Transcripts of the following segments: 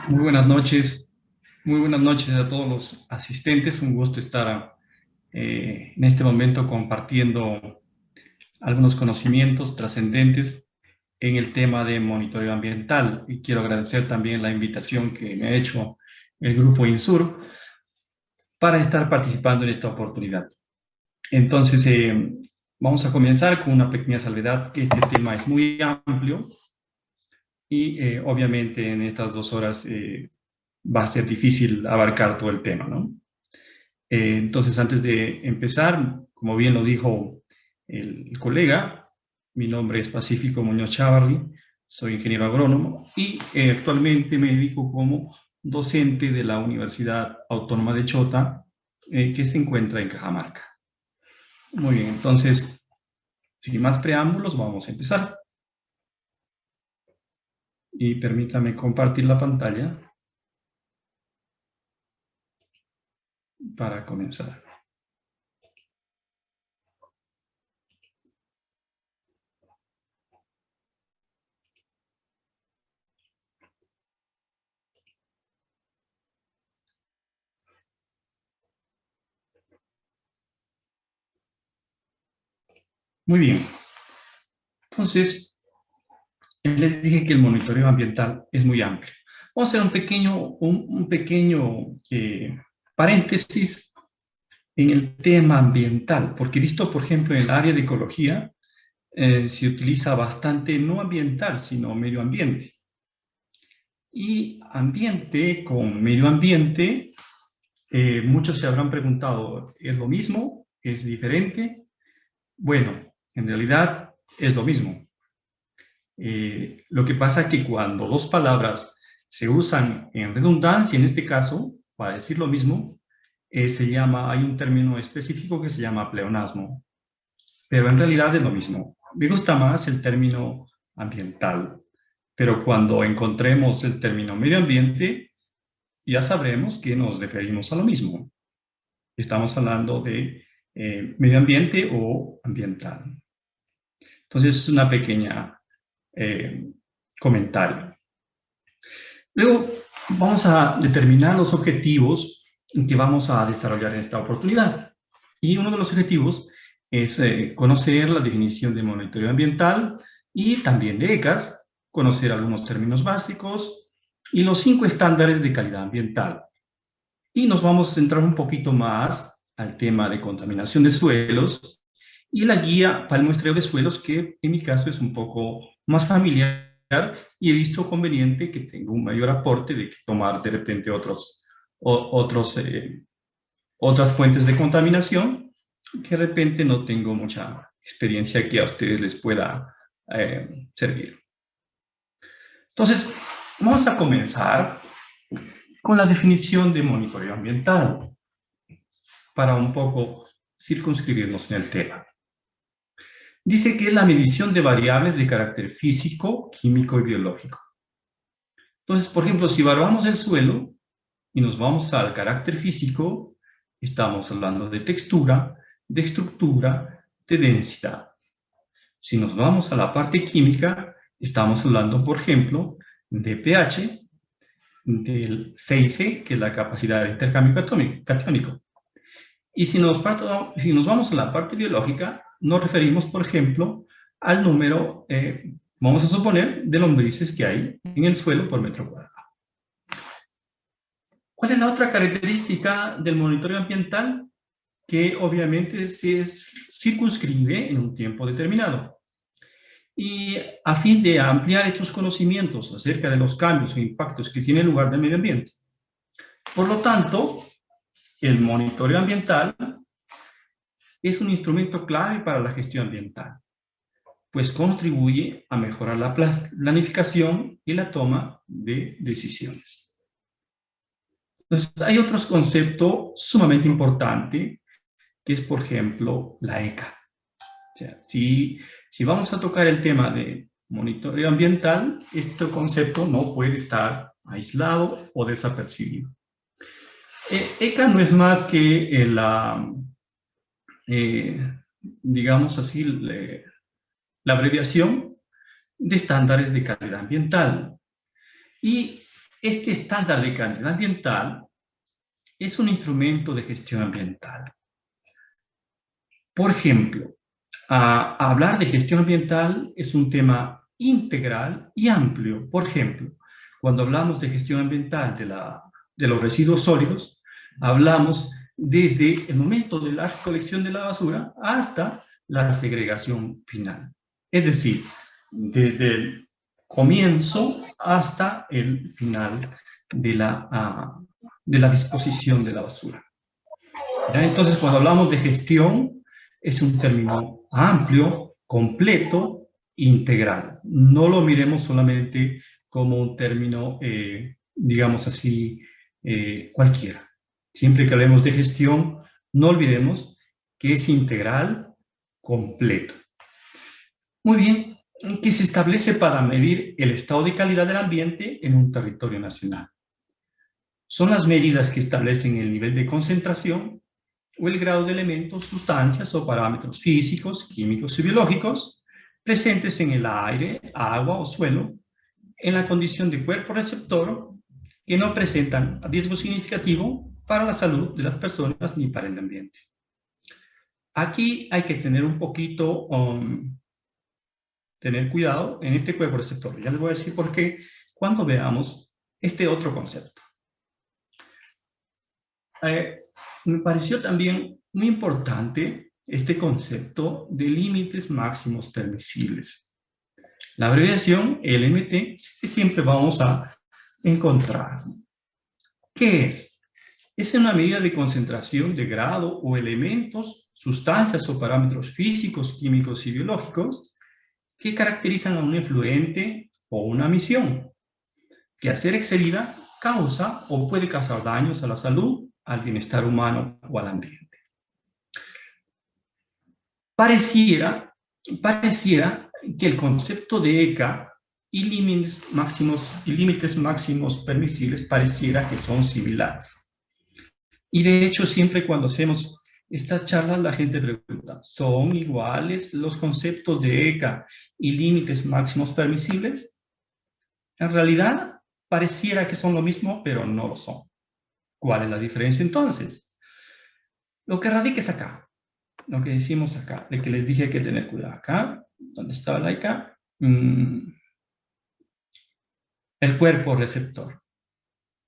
Muy buenas noches, muy buenas noches a todos los asistentes. Un gusto estar en este momento compartiendo algunos conocimientos trascendentes en el tema de monitoreo ambiental. Y quiero agradecer también la invitación que me ha hecho el Grupo INSUR para estar participando en esta oportunidad. Entonces, vamos a comenzar con una pequeña salvedad. Este tema es muy amplio y obviamente en estas 2 horas va a ser difícil abarcar todo el tema, ¿no? Entonces, antes de empezar, como bien lo dijo el colega, mi nombre es Pacífico Muñoz Chávarri, soy ingeniero agrónomo y actualmente me dedico como docente de la Universidad Autónoma de Chota, que se encuentra en Cajamarca. Muy bien, entonces, sin más preámbulos, vamos a empezar. Y permítame compartir la pantalla para comenzar. Muy bien, entonces, les dije que el monitoreo ambiental es muy amplio. Vamos a hacer un pequeño paréntesis en el tema ambiental, porque he visto, por ejemplo, en el área de ecología, se utiliza bastante no ambiental, sino medio ambiente. Y ambiente con medio ambiente, muchos se habrán preguntado, ¿es lo mismo? ¿Es diferente? Bueno, en realidad es lo mismo. Lo que pasa es que cuando dos palabras se usan en redundancia, en este caso, para decir lo mismo, hay un término específico que se llama pleonasmo, pero en realidad es lo mismo. Me gusta más el término ambiental, pero cuando encontremos el término medio ambiente, ya sabremos que nos referimos a lo mismo. Estamos hablando de medio ambiente o ambiental. Entonces, es una pequeña eh, comentario. Luego vamos a determinar los objetivos que vamos a desarrollar en esta oportunidad. Y uno de los objetivos es conocer la definición de monitoreo ambiental y también de ECAS, conocer algunos términos básicos y los 5 estándares de calidad ambiental. Y nos vamos a centrar un poquito más al tema de contaminación de suelos y la guía para el muestreo de suelos, que en mi caso es un poco más familiar y he visto conveniente que tenga un mayor aporte de que tomar de repente otras fuentes de contaminación que de repente no tengo mucha experiencia que a ustedes les pueda servir. Entonces, vamos a comenzar con la definición de monitoreo ambiental para un poco circunscribirnos en el tema. Dice que es la medición de variables de carácter físico, químico y biológico. Entonces, por ejemplo, si evaluamos el suelo y nos vamos al carácter físico, estamos hablando de textura, de estructura, de densidad. Si nos vamos a la parte química, estamos hablando, por ejemplo, de pH, del 6C, que es la capacidad de intercambio catiónico. Y si nos vamos a la parte biológica, nos referimos, por ejemplo, al número, vamos a suponer, de lombrices que hay en el suelo por metro cuadrado. ¿Cuál es la otra característica del monitoreo ambiental? Que obviamente se circunscribe en un tiempo determinado. Y a fin de ampliar estos conocimientos acerca de los cambios e impactos que tiene el lugar del medio ambiente. Por lo tanto, el monitoreo ambiental es un instrumento clave para la gestión ambiental, pues contribuye a mejorar la planificación y la toma de decisiones. Entonces, hay otro concepto sumamente importante, que es, por ejemplo, la ECA. O sea, si vamos a tocar el tema de monitoreo ambiental, este concepto no puede estar aislado o desapercibido. ECA no es más que digamos así, la abreviación de estándares de calidad ambiental. Y este estándar de calidad ambiental es un instrumento de gestión ambiental. Por ejemplo, hablar de gestión ambiental es un tema integral y amplio. Por ejemplo, cuando hablamos de gestión ambiental de los residuos sólidos, hablamos desde el momento de la recolección de la basura hasta la segregación final. Es decir, desde el comienzo hasta el final de la disposición de la basura. ¿Ya? Entonces, cuando hablamos de gestión, es un término amplio, completo, integral. No lo miremos solamente como un término, digamos así, cualquiera. Siempre que hablemos de gestión, no olvidemos que es integral, completo. Muy bien, ¿qué se establece para medir el estado de calidad del ambiente en un territorio nacional? Son las medidas que establecen el nivel de concentración o el grado de elementos, sustancias o parámetros físicos, químicos y biológicos presentes en el aire, agua o suelo, en la condición de cuerpo receptor, que no presentan riesgo significativo para la salud de las personas ni para el ambiente. Aquí hay que tener un poquito, tener cuidado en este cuerpo receptor. Ya les voy a decir por qué cuando veamos este otro concepto. Me pareció también muy importante este concepto de límites máximos permisibles. La abreviación LMT siempre vamos a encontrar. ¿Qué es? Es una medida de concentración de grado o elementos, sustancias o parámetros físicos, químicos y biológicos que caracterizan a un efluente o una emisión, que al ser excedida causa o puede causar daños a la salud, al bienestar humano o al ambiente. Pareciera que el concepto de ECA y límites máximos permisibles pareciera que son similares. Y de hecho, siempre cuando hacemos estas charlas, la gente pregunta, ¿son iguales los conceptos de ECA y límites máximos permisibles? En realidad, pareciera que son lo mismo, pero no lo son. ¿Cuál es la diferencia entonces? Lo que radica es acá, lo que decimos acá, de que les dije que tener cuidado acá, donde estaba la ECA, el cuerpo receptor.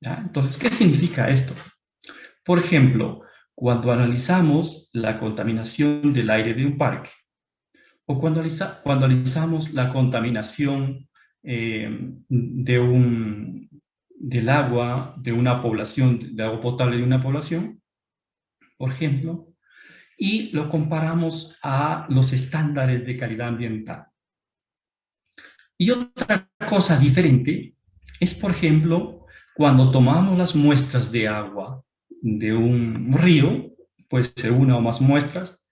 ¿Ya? Entonces, ¿qué significa esto? Por ejemplo, cuando analizamos la contaminación del aire de un parque, o cuando analizamos la contaminación del agua de una población, de agua potable de una población, por ejemplo, y lo comparamos a los estándares de calidad ambiental. Y otra cosa diferente es, por ejemplo, cuando tomamos las muestras de agua de un río, puede ser una o más muestras,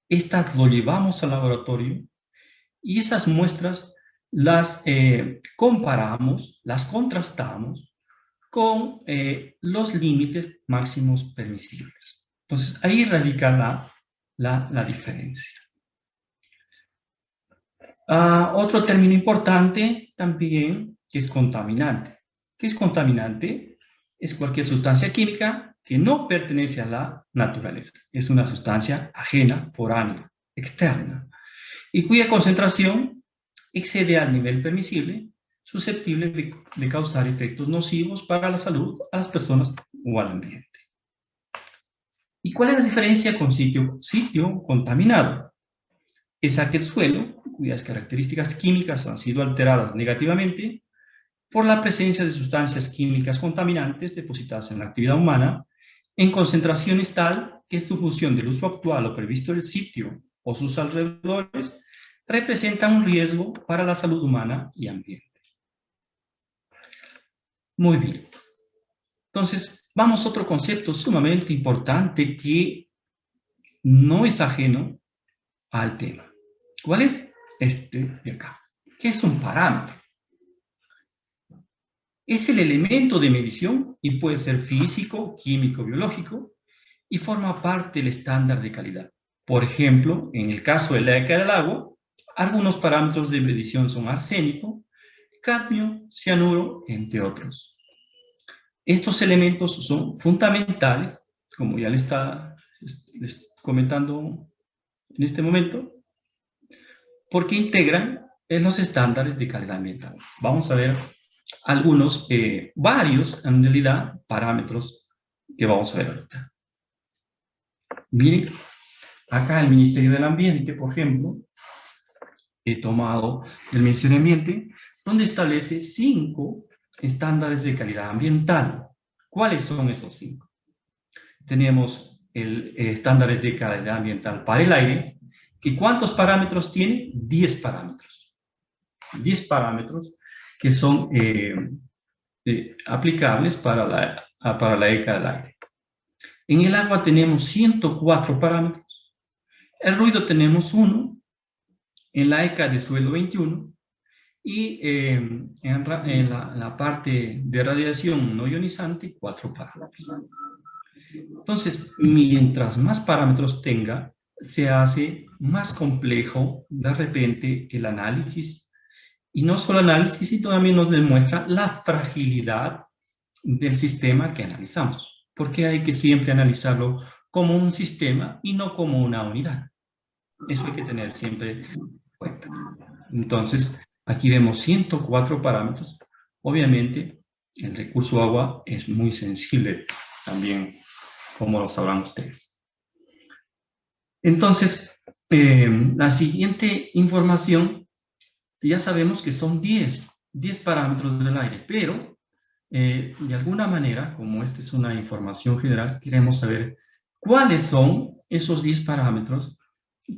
estas lo llevamos al laboratorio y esas muestras las comparamos, las contrastamos con los límites máximos permisibles. Entonces, ahí radica la diferencia. Otro término importante también, que es contaminante. ¿Qué es contaminante? Es cualquier sustancia química que no pertenece a la naturaleza. Es una sustancia ajena, foránea, externa, y cuya concentración excede al nivel permisible, susceptible de causar efectos nocivos para la salud, a las personas o al ambiente. ¿Y cuál es la diferencia con sitio contaminado? Es aquel suelo cuyas características químicas han sido alteradas negativamente por la presencia de sustancias químicas contaminantes depositadas en la actividad humana en concentraciones tal que su función del uso actual o previsto del sitio o sus alrededores representan un riesgo para la salud humana y ambiente. Muy bien. Entonces, vamos a otro concepto sumamente importante que no es ajeno al tema. ¿Cuál es? Este de acá. ¿Qué es un parámetro? Es el elemento de medición y puede ser físico, químico, biológico y forma parte del estándar de calidad. Por ejemplo, en el caso de la ECA del agua, algunos parámetros de medición son arsénico, cadmio, cianuro, entre otros. Estos elementos son fundamentales, como ya les comentando en este momento, porque integran en los estándares de calidad ambiental. Vamos a ver algunos, varios, en realidad, parámetros que vamos a ver ahorita. Miren, acá el Ministerio del Ambiente, por ejemplo, he tomado del Ministerio del Ambiente, donde establece 5 estándares de calidad ambiental. ¿Cuáles son esos 5? Tenemos el estándares de calidad ambiental para el aire, que ¿cuántos parámetros tiene? 10 parámetros. 10 parámetros que son aplicables para la ECA del aire. En el agua tenemos 104 parámetros. El ruido tenemos 1, en la ECA de suelo 21, y en la parte de radiación no ionizante, 4 parámetros. Entonces, mientras más parámetros tenga, se hace más complejo de repente el análisis. Y no solo análisis, sino también nos demuestra la fragilidad del sistema que analizamos. Porque hay que siempre analizarlo como un sistema y no como una unidad. Eso hay que tener siempre en cuenta. Entonces, aquí vemos 104 parámetros. Obviamente, el recurso agua es muy sensible también, como lo sabrán ustedes. Entonces, la siguiente información, ya sabemos que son 10 parámetros del aire, pero de alguna manera, como esta es una información general, queremos saber cuáles son esos 10 parámetros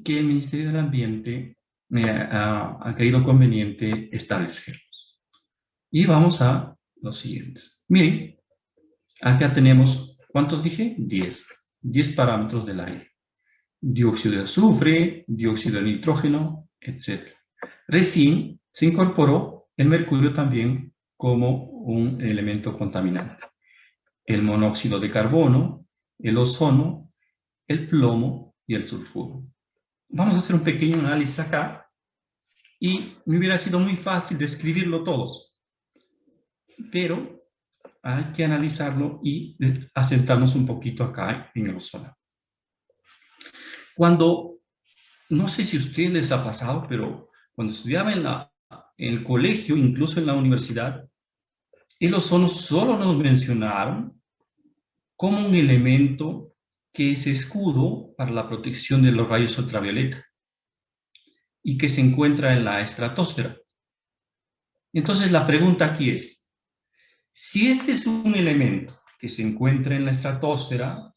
que el Ministerio del Ambiente ha creído conveniente establecerlos. Y vamos a los siguientes. Miren, acá tenemos, ¿cuántos dije? 10. 10 parámetros del aire. Dióxido de azufre, dióxido de nitrógeno, etc. Recién se incorporó el mercurio también como un elemento contaminante. El monóxido de carbono, el ozono, el plomo y el sulfuro. Vamos a hacer un pequeño análisis acá y me hubiera sido muy fácil describirlo todos, pero hay que analizarlo y asentarnos un poquito acá en el ozono. Cuando, no sé si a ustedes les ha pasado, pero cuando estudiaba en el colegio, incluso en la universidad, el ozono solo nos mencionaron como un elemento que es escudo para la protección de los rayos ultravioleta y que se encuentra en la estratosfera. Entonces la pregunta aquí es, si este es un elemento que se encuentra en la estratosfera,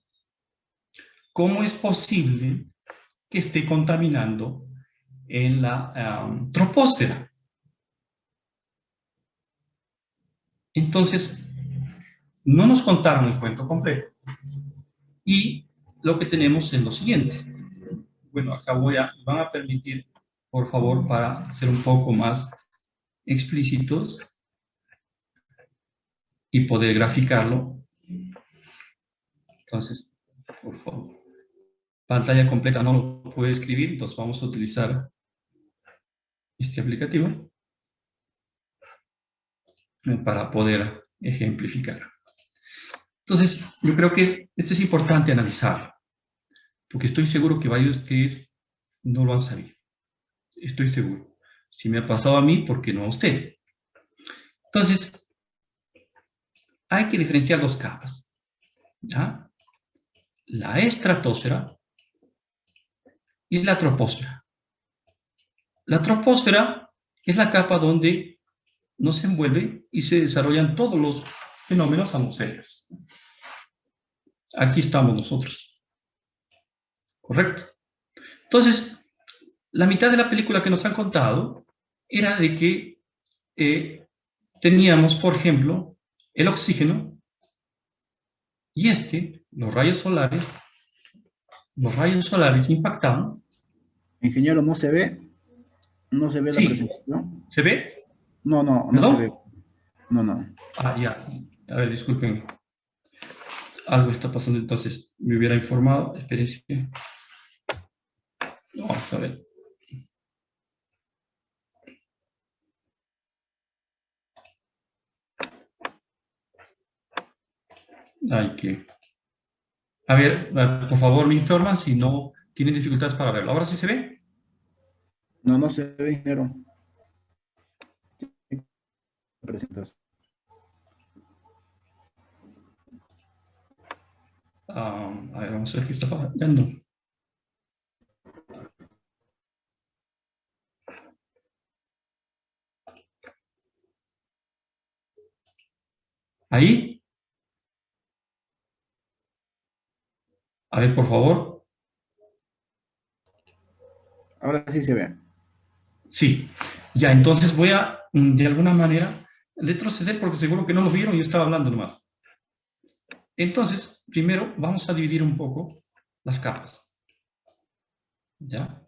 ¿cómo es posible que esté contaminando en la troposfera? Entonces, no nos contaron el cuento completo. Y lo que tenemos es lo siguiente. Bueno, acá van a permitir, por favor, para ser un poco más explícitos y poder graficarlo. Entonces, por favor. Pantalla completa no lo puede escribir, entonces vamos a utilizar este aplicativo para poder ejemplificar. Entonces, yo creo que esto es importante analizar, porque estoy seguro que varios de ustedes no lo han sabido. Estoy seguro. Si me ha pasado a mí, ¿por qué no a usted? Entonces, hay que diferenciar dos capas. ¿Ya? La estratosfera y la troposfera. La troposfera es la capa donde nos envuelve y se desarrollan todos los fenómenos atmosféricos. Aquí estamos nosotros. ¿Correcto? Entonces, la mitad de la película que nos han contado era de que teníamos, por ejemplo, el oxígeno y los rayos solares impactaban. Ingeniero, no se ve la Sí, presentación. ¿se ve? No, no, no se ve. ¿Perdón? No, no. Ah, ya. A ver, disculpen. Algo está pasando, entonces me hubiera informado. Espérense. Vamos a ver. hay que... A ver, por favor, me informan si no tienen dificultades para verlo. ¿Ahora sí se ve? No, no se ve, ingeniero. Presentas. A ver, vamos a ver qué está fallando. ¿Ahí? A ver, por favor. Ahora sí se ve. Sí. Ya, entonces voy a, de alguna manera, retroceder porque seguro que no lo vieron y yo estaba hablando nomás. Entonces, primero vamos a dividir un poco las capas. ¿Ya?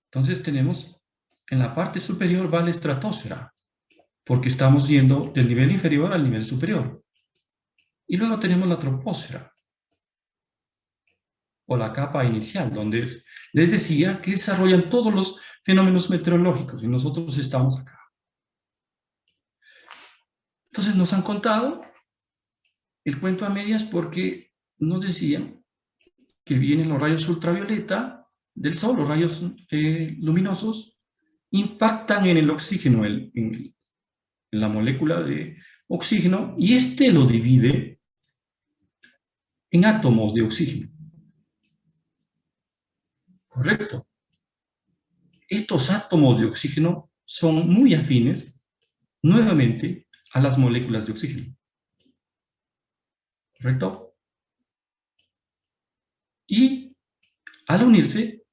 Entonces tenemos, en la parte superior va la estratosfera, porque estamos yendo del nivel inferior al nivel superior. Y luego tenemos la troposfera, o la capa inicial, donde les decía que desarrollan todos los fenómenos meteorológicos, y nosotros estamos acá. Entonces nos han contado el cuento a medias porque nos decían que vienen los rayos ultravioleta del sol, los rayos luminosos, impactan en el oxígeno, en la molécula de oxígeno, y este lo divide en átomos de oxígeno. ¿Correcto? Estos átomos de oxígeno son muy afines, nuevamente, a las moléculas de oxígeno. ¿Correcto? Y al unirse,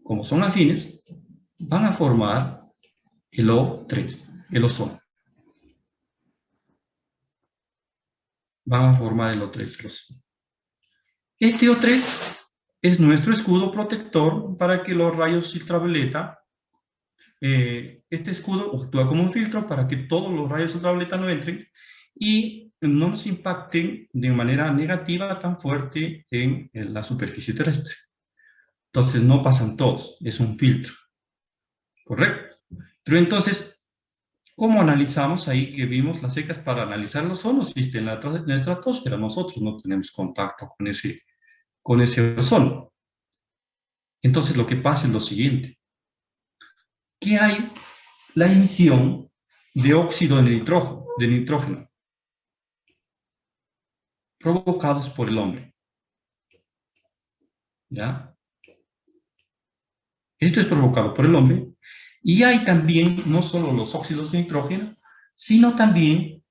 como son afines, van a formar el O3, el ozono. Van a formar el O3, el ozono. Este O3 es nuestro escudo protector para que los rayos ultravioleta, este escudo actúa como un filtro para que todos los rayos ultravioleta no entren y no nos impacten de manera negativa tan fuerte en la superficie terrestre. Entonces no pasan todos, es un filtro, ¿correcto? Pero entonces, ¿cómo analizamos ahí que vimos las secas para analizar los ozono? Existe en la estratosfera, nosotros no tenemos contacto con ese ozono. Entonces lo que pasa es lo siguiente, que hay la emisión de óxido de nitrógeno provocados por el hombre. ¿Ya? Esto es provocado por el hombre. Y hay también no solo los óxidos de nitrógeno, sino también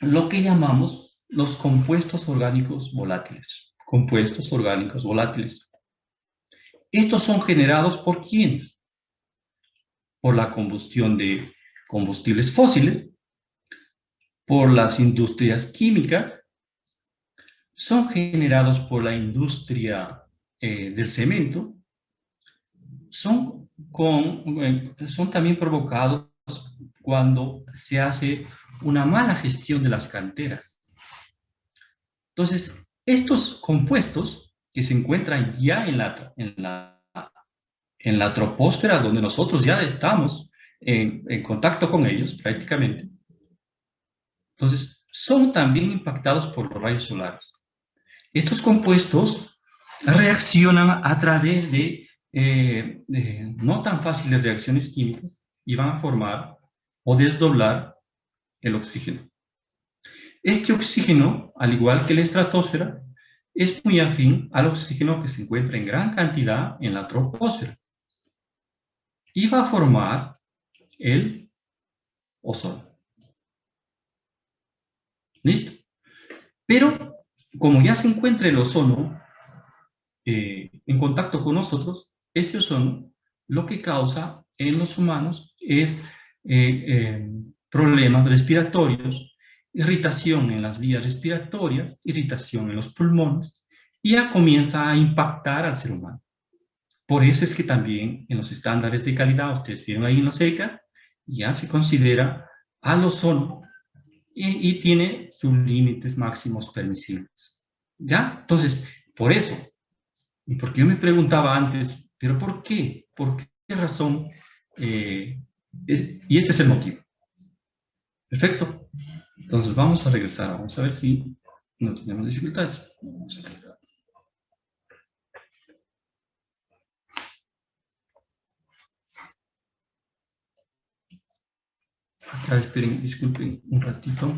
lo que llamamos los compuestos orgánicos volátiles. Compuestos orgánicos volátiles. Estos son generados ¿por quiénes? Por la combustión de combustibles fósiles, por las industrias químicas, son generados por la industria del cemento, son también provocados cuando se hace una mala gestión de las canteras. Entonces, estos compuestos que se encuentran ya en la troposfera, donde nosotros ya estamos en contacto con ellos prácticamente, entonces son también impactados por los rayos solares. Estos compuestos reaccionan a través de no tan fáciles reacciones químicas y van a formar o desdoblar el oxígeno. Este oxígeno, al igual que la estratosfera, es muy afín al oxígeno que se encuentra en gran cantidad en la troposfera y va a formar el ozono. ¿Listo? Pero como ya se encuentra el ozono en contacto con nosotros, este ozono lo que causa en los humanos es problemas respiratorios, irritación en las vías respiratorias, irritación en los pulmones, y ya comienza a impactar al ser humano. Por eso es que también en los estándares de calidad, ustedes vieron ahí en los ECAs, ya se considera al ozono y tiene sus límites máximos permisibles. ¿Ya? Entonces, por eso, y porque yo me preguntaba antes, ¿pero por qué? ¿Por qué razón? Y este es el motivo. Perfecto. Entonces vamos a regresar, vamos a ver si No tenemos dificultades. Vamos a quitar. Acá esperen, disculpen un ratito,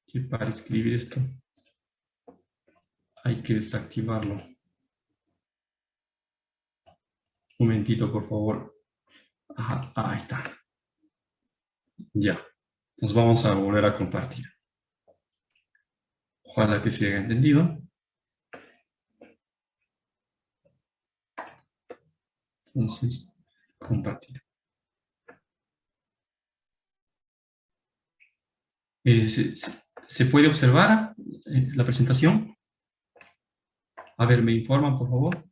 que para escribir esto hay que desactivarlo. Un momentito, por favor. Ajá, ahí está. Ya. Nos vamos a volver a compartir. Ojalá que se haya entendido. Entonces, compartir. ¿Se puede observar la presentación? A ver, ¿me informan, por favor?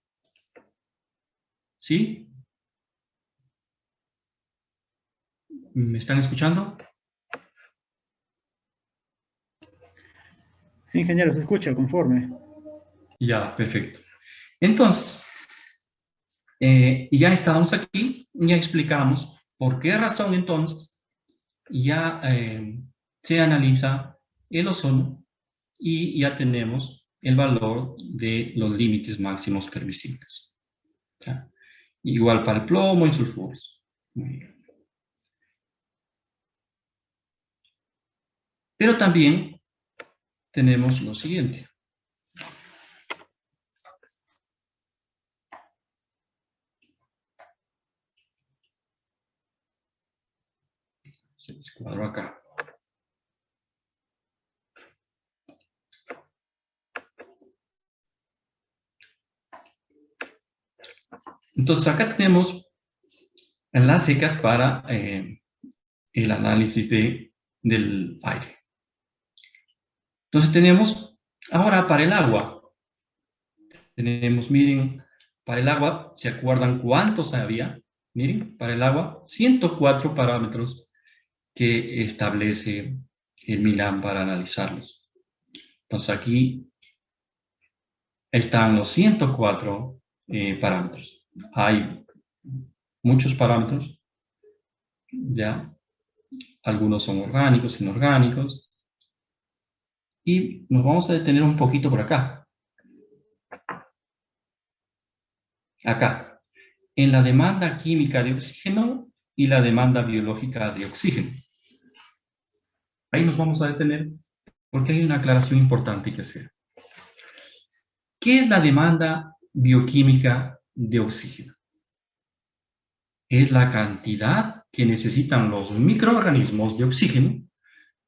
¿Sí? ¿Me están escuchando? Sí, ingeniero, se escucha, conforme. Ya, perfecto. Entonces, ya estábamos aquí, ya explicamos por qué razón entonces ya se analiza el ozono y ya tenemos el valor de los límites máximos permisibles. ¿Ya? Igual para el plomo y sulfuros. Muy bien. Pero también tenemos lo siguiente. Se descuadró acá. Entonces acá tenemos las secas para el análisis del aire. Entonces tenemos ahora para el agua. Tenemos, miren, para el agua, ¿se acuerdan cuántos había? Miren, para el agua, 104 parámetros que establece el MINAM para analizarlos. Entonces aquí están los 104 parámetros. Hay muchos parámetros, ¿ya? Algunos son orgánicos, inorgánicos. Y nos vamos a detener un poquito por acá. Acá, en la demanda química de oxígeno y la demanda biológica de oxígeno. Ahí nos vamos a detener porque hay una aclaración importante que hacer. ¿Qué es la demanda bioquímica de oxígeno? Es la cantidad que necesitan los microorganismos de oxígeno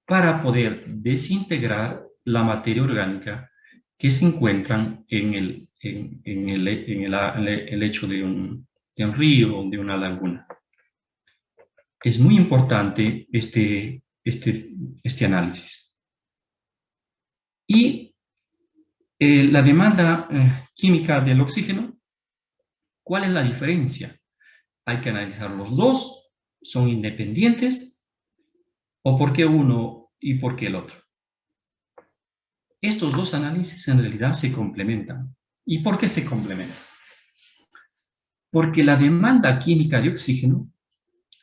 para poder desintegrar la materia orgánica que se encuentran en el lecho de un río o de una laguna. Es muy importante este análisis. Y la demanda química del oxígeno, ¿cuál es la diferencia? Hay que analizar los dos, ¿son independientes? ¿O por qué uno y por qué el otro? Estos dos análisis en realidad se complementan. ¿Y por qué se complementan? Porque la demanda química de oxígeno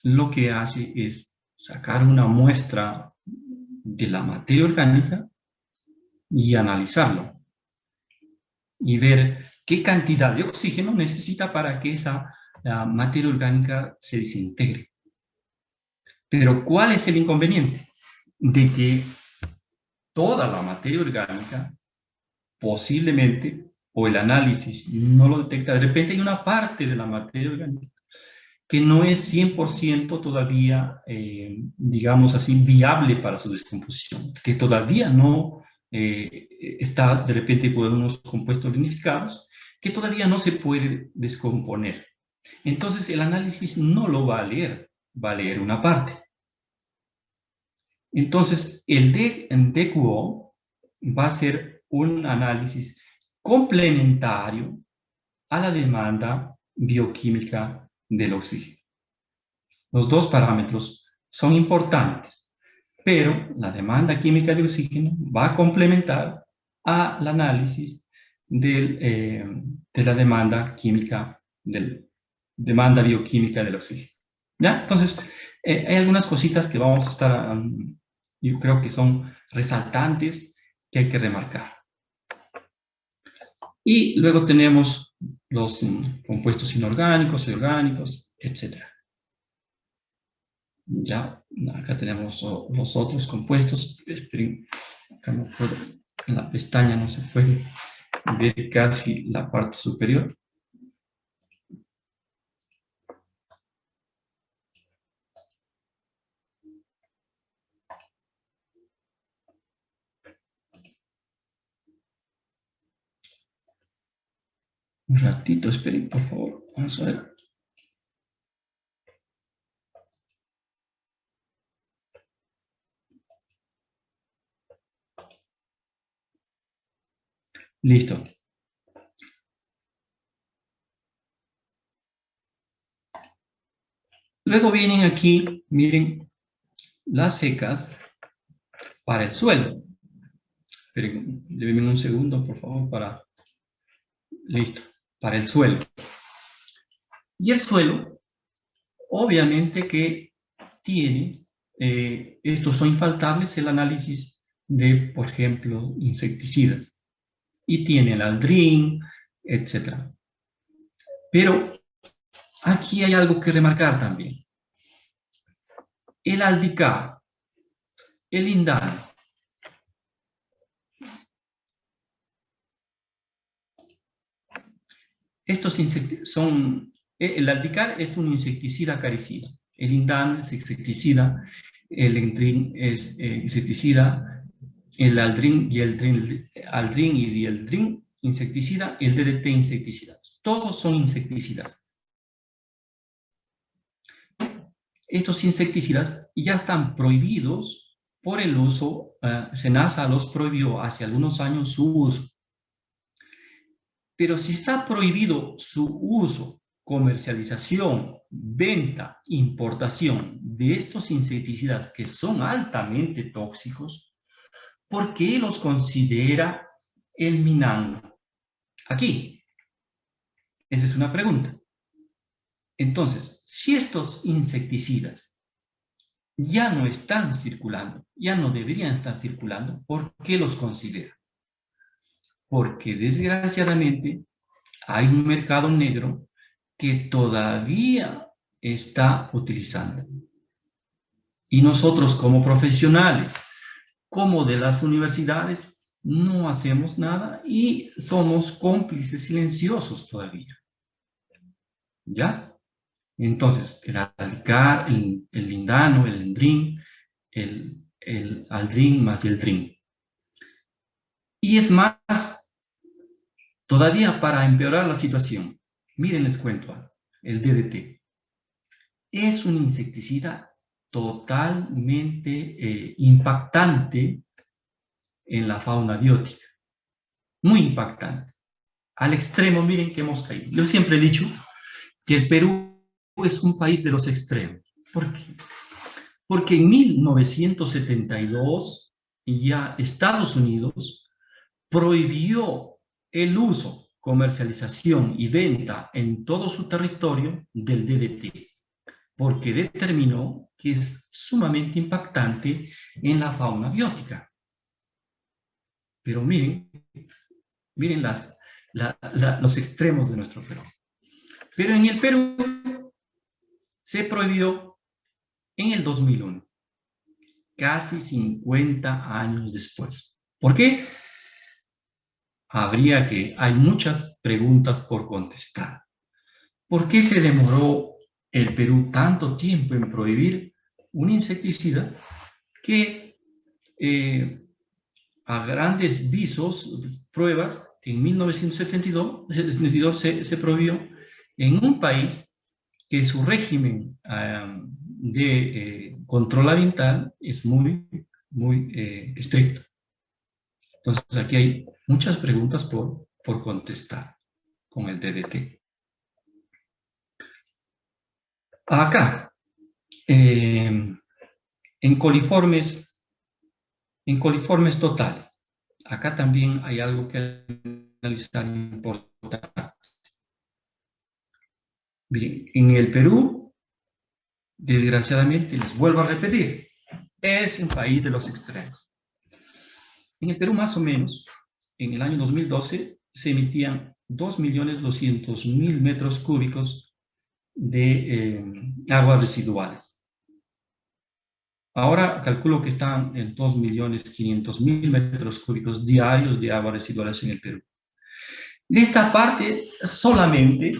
lo que hace es sacar una muestra de la materia orgánica y analizarlo. Y ver qué cantidad de oxígeno necesita para que esa materia orgánica se desintegre. Pero ¿cuál es el inconveniente? De que toda la materia orgánica posiblemente, o el análisis no lo detecta, de repente hay una parte de la materia orgánica que no es 100% todavía, digamos así, viable para su descomposición, que todavía no está de repente por unos compuestos lignificados, que todavía no se puede descomponer. Entonces el análisis no lo va a leer una parte. Entonces el DQO va a ser un análisis complementario a la demanda bioquímica del oxígeno. Los dos parámetros son importantes, pero la demanda química de oxígeno va a complementar al análisis de la demanda química, demanda bioquímica del oxígeno. ¿Ya? Entonces, hay algunas cositas que vamos a estar, yo creo que son resaltantes que hay que remarcar. Y luego tenemos los compuestos inorgánicos, orgánicos, etc. Ya, acá tenemos los otros compuestos. Esperen, acá no puedo, en la pestaña no se puede ver casi la parte superior. Un ratito, esperen, por favor. Vamos a ver. Listo. Luego vienen aquí, miren, las secas para el suelo. Esperen, denme un segundo, por favor, para... Listo, para el suelo. Y el suelo, obviamente que tiene, estos son infaltables, el análisis de, por ejemplo, insecticidas. Y tiene el aldrin, etc. Pero aquí hay algo que remarcar también. El aldicar, el lindano, estos son, el aldicar es un insecticida acaricida, el lindano es insecticida, el endrin es insecticida, el aldrin y el aldrin y dieldrin insecticida, el DDT insecticida. Todos son insecticidas. Estos insecticidas ya están prohibidos por el uso, SENASA los prohibió hace algunos años su uso. Pero si está prohibido su uso, comercialización, venta, importación de estos insecticidas que son altamente tóxicos, ¿por qué los considera el MINAN aquí? Esa es una pregunta. Entonces, si estos insecticidas ya no están circulando, ya no deberían estar circulando, ¿por qué los considera? Porque desgraciadamente hay un mercado negro que todavía está utilizando. Y nosotros como profesionales, como de las universidades, no hacemos nada y somos cómplices silenciosos todavía. ¿Ya? Entonces, el aldicar, el lindano, el endrin, el aldrin más el drin. Y es más, todavía para empeorar la situación, miren, les cuento, el DDT. Es un insecticida totalmente impactante en la fauna biótica. Muy impactante. Al extremo, miren que hemos caído. Yo siempre he dicho que el Perú es un país de los extremos. ¿Por qué? Porque en 1972 ya Estados Unidos prohibió el uso, comercialización y venta en todo su territorio del DDT, porque determinó que es sumamente impactante en la fauna biótica. Pero miren, miren los extremos de nuestro Perú. Pero en el Perú se prohibió en el 2001, casi 50 años después. ¿Por qué? Hay muchas preguntas por contestar. ¿Por qué se demoró el Perú tanto tiempo en prohibir un insecticida que a grandes visos, pruebas, en 1972 se prohibió en un país que su régimen de control ambiental es muy estricto? Entonces aquí hay muchas preguntas por contestar con el DDT. Acá, en coliformes totales, acá también hay algo que analizar importante. Miren, en el Perú, desgraciadamente, les vuelvo a repetir, es un país de los extremos. En el Perú, más o menos, en el año 2012, se emitían 2.200.000 metros cúbicos de aguas residuales. Ahora calculo que están en 2.500.000 metros cúbicos diarios de aguas residuales en el Perú. De esta parte, solamente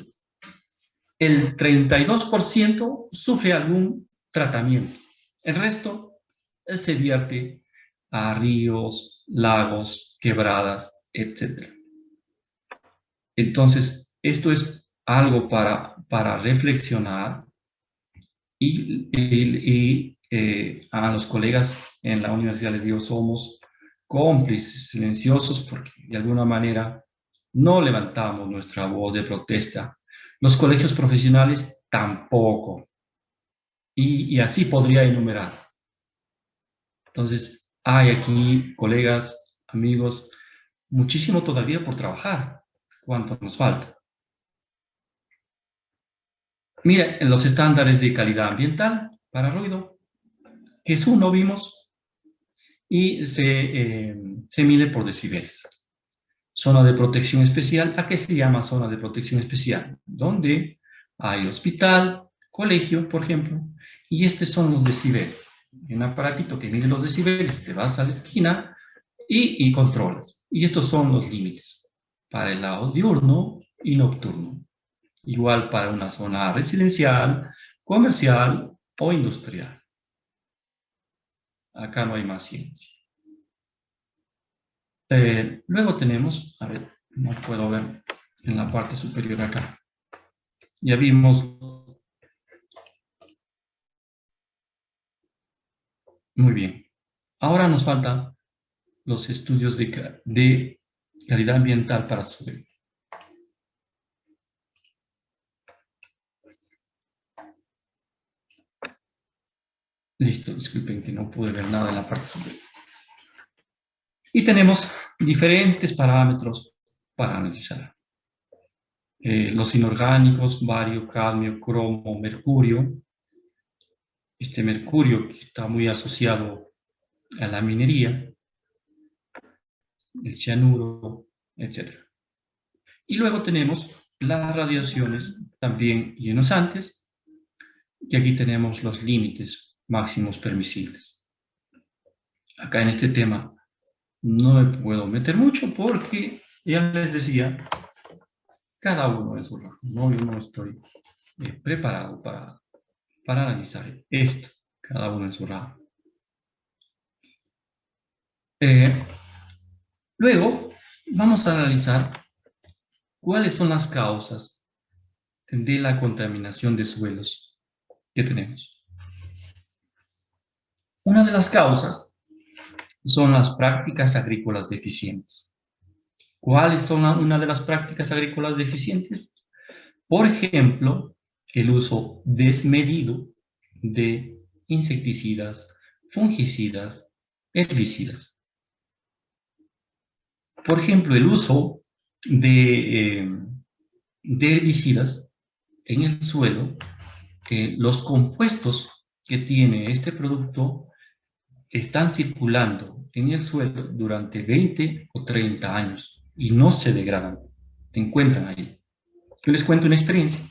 el 32% sufre algún tratamiento. El resto se vierte a ríos, lagos, quebradas, etc. Entonces, esto es algo para reflexionar y a los colegas en la universidad les digo, somos cómplices, silenciosos, porque de alguna manera no levantamos nuestra voz de protesta. Los colegios profesionales tampoco. Y así podría enumerar. Entonces, hay aquí, colegas, amigos, muchísimo todavía por trabajar. ¿Cuánto nos falta? Mira, en los estándares de calidad ambiental para ruido, Jesús no vimos, y se mide por decibeles. Zona de protección especial, ¿a qué se llama zona de protección especial? Donde hay hospital, colegio, por ejemplo, y estos son los decibeles. Un aparatito que mide los decibeles, te vas a la esquina y controlas. Y estos son los límites para el lado diurno y nocturno. Igual para una zona residencial, comercial o industrial. Acá no hay más ciencia. Luego tenemos, a ver, no puedo ver en la parte superior acá. Ya vimos. Muy bien. Ahora nos faltan los estudios de calidad ambiental para suelo. Listo, disculpen que no pude ver nada en la parte superior. Y tenemos diferentes parámetros para analizar. Los inorgánicos, bario, cadmio, cromo, mercurio. Este mercurio que está muy asociado a la minería, el cianuro, etc. Y luego tenemos las radiaciones también ionizantes, y aquí tenemos los límites máximos permisibles. Acá en este tema no me puedo meter mucho porque, ya les decía, cada uno en su rango. No, yo no estoy preparado para analizar esto, cada uno en su rango. Luego, vamos a analizar cuáles son las causas de la contaminación de suelos que tenemos. Una de las causas son las prácticas agrícolas deficientes. ¿Cuáles son una de las prácticas agrícolas deficientes? Por ejemplo, el uso desmedido de insecticidas, fungicidas, herbicidas. Por ejemplo, el uso de herbicidas en el suelo, los compuestos que tiene este producto están circulando en el suelo durante 20 o 30 años y no se degradan, se encuentran ahí. Yo les cuento una experiencia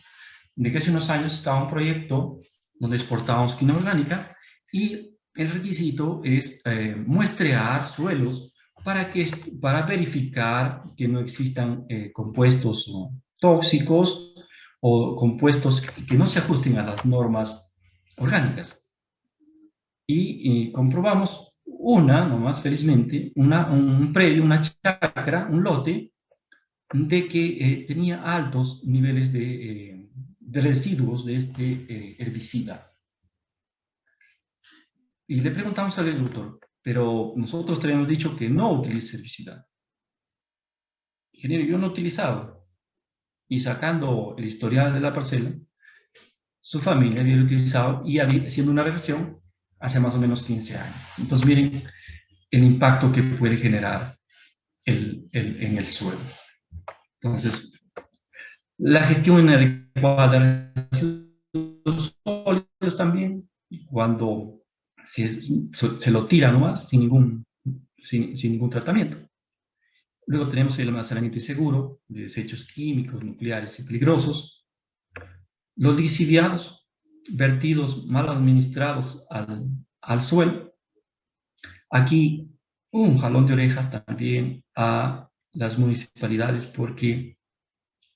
de que hace unos años estaba un proyecto donde exportábamos quinoa orgánica y el requisito es muestrear suelos para verificar que no existan compuestos tóxicos o compuestos que no se ajusten a las normas orgánicas. Y comprobamos nomás felizmente, un predio, una chacra, un lote, de que tenía altos niveles de residuos de este herbicida. Y le preguntamos al agricultor, pero nosotros te habíamos dicho que no utilice herbicida. Ingeniero, yo no utilizaba. Y sacando el historial de la parcela, su familia había utilizado y haciendo una reversión hace más o menos 15 años. Entonces miren el impacto que puede generar en el suelo. Entonces, la gestión inadecuada de los sólidos también, cuando se lo tira nomás, sin sin ningún tratamiento. Luego tenemos el almacenamiento inseguro de desechos químicos, nucleares y peligrosos. Los lixiviados, vertidos mal administrados al suelo. Aquí un jalón de orejas también a las municipalidades porque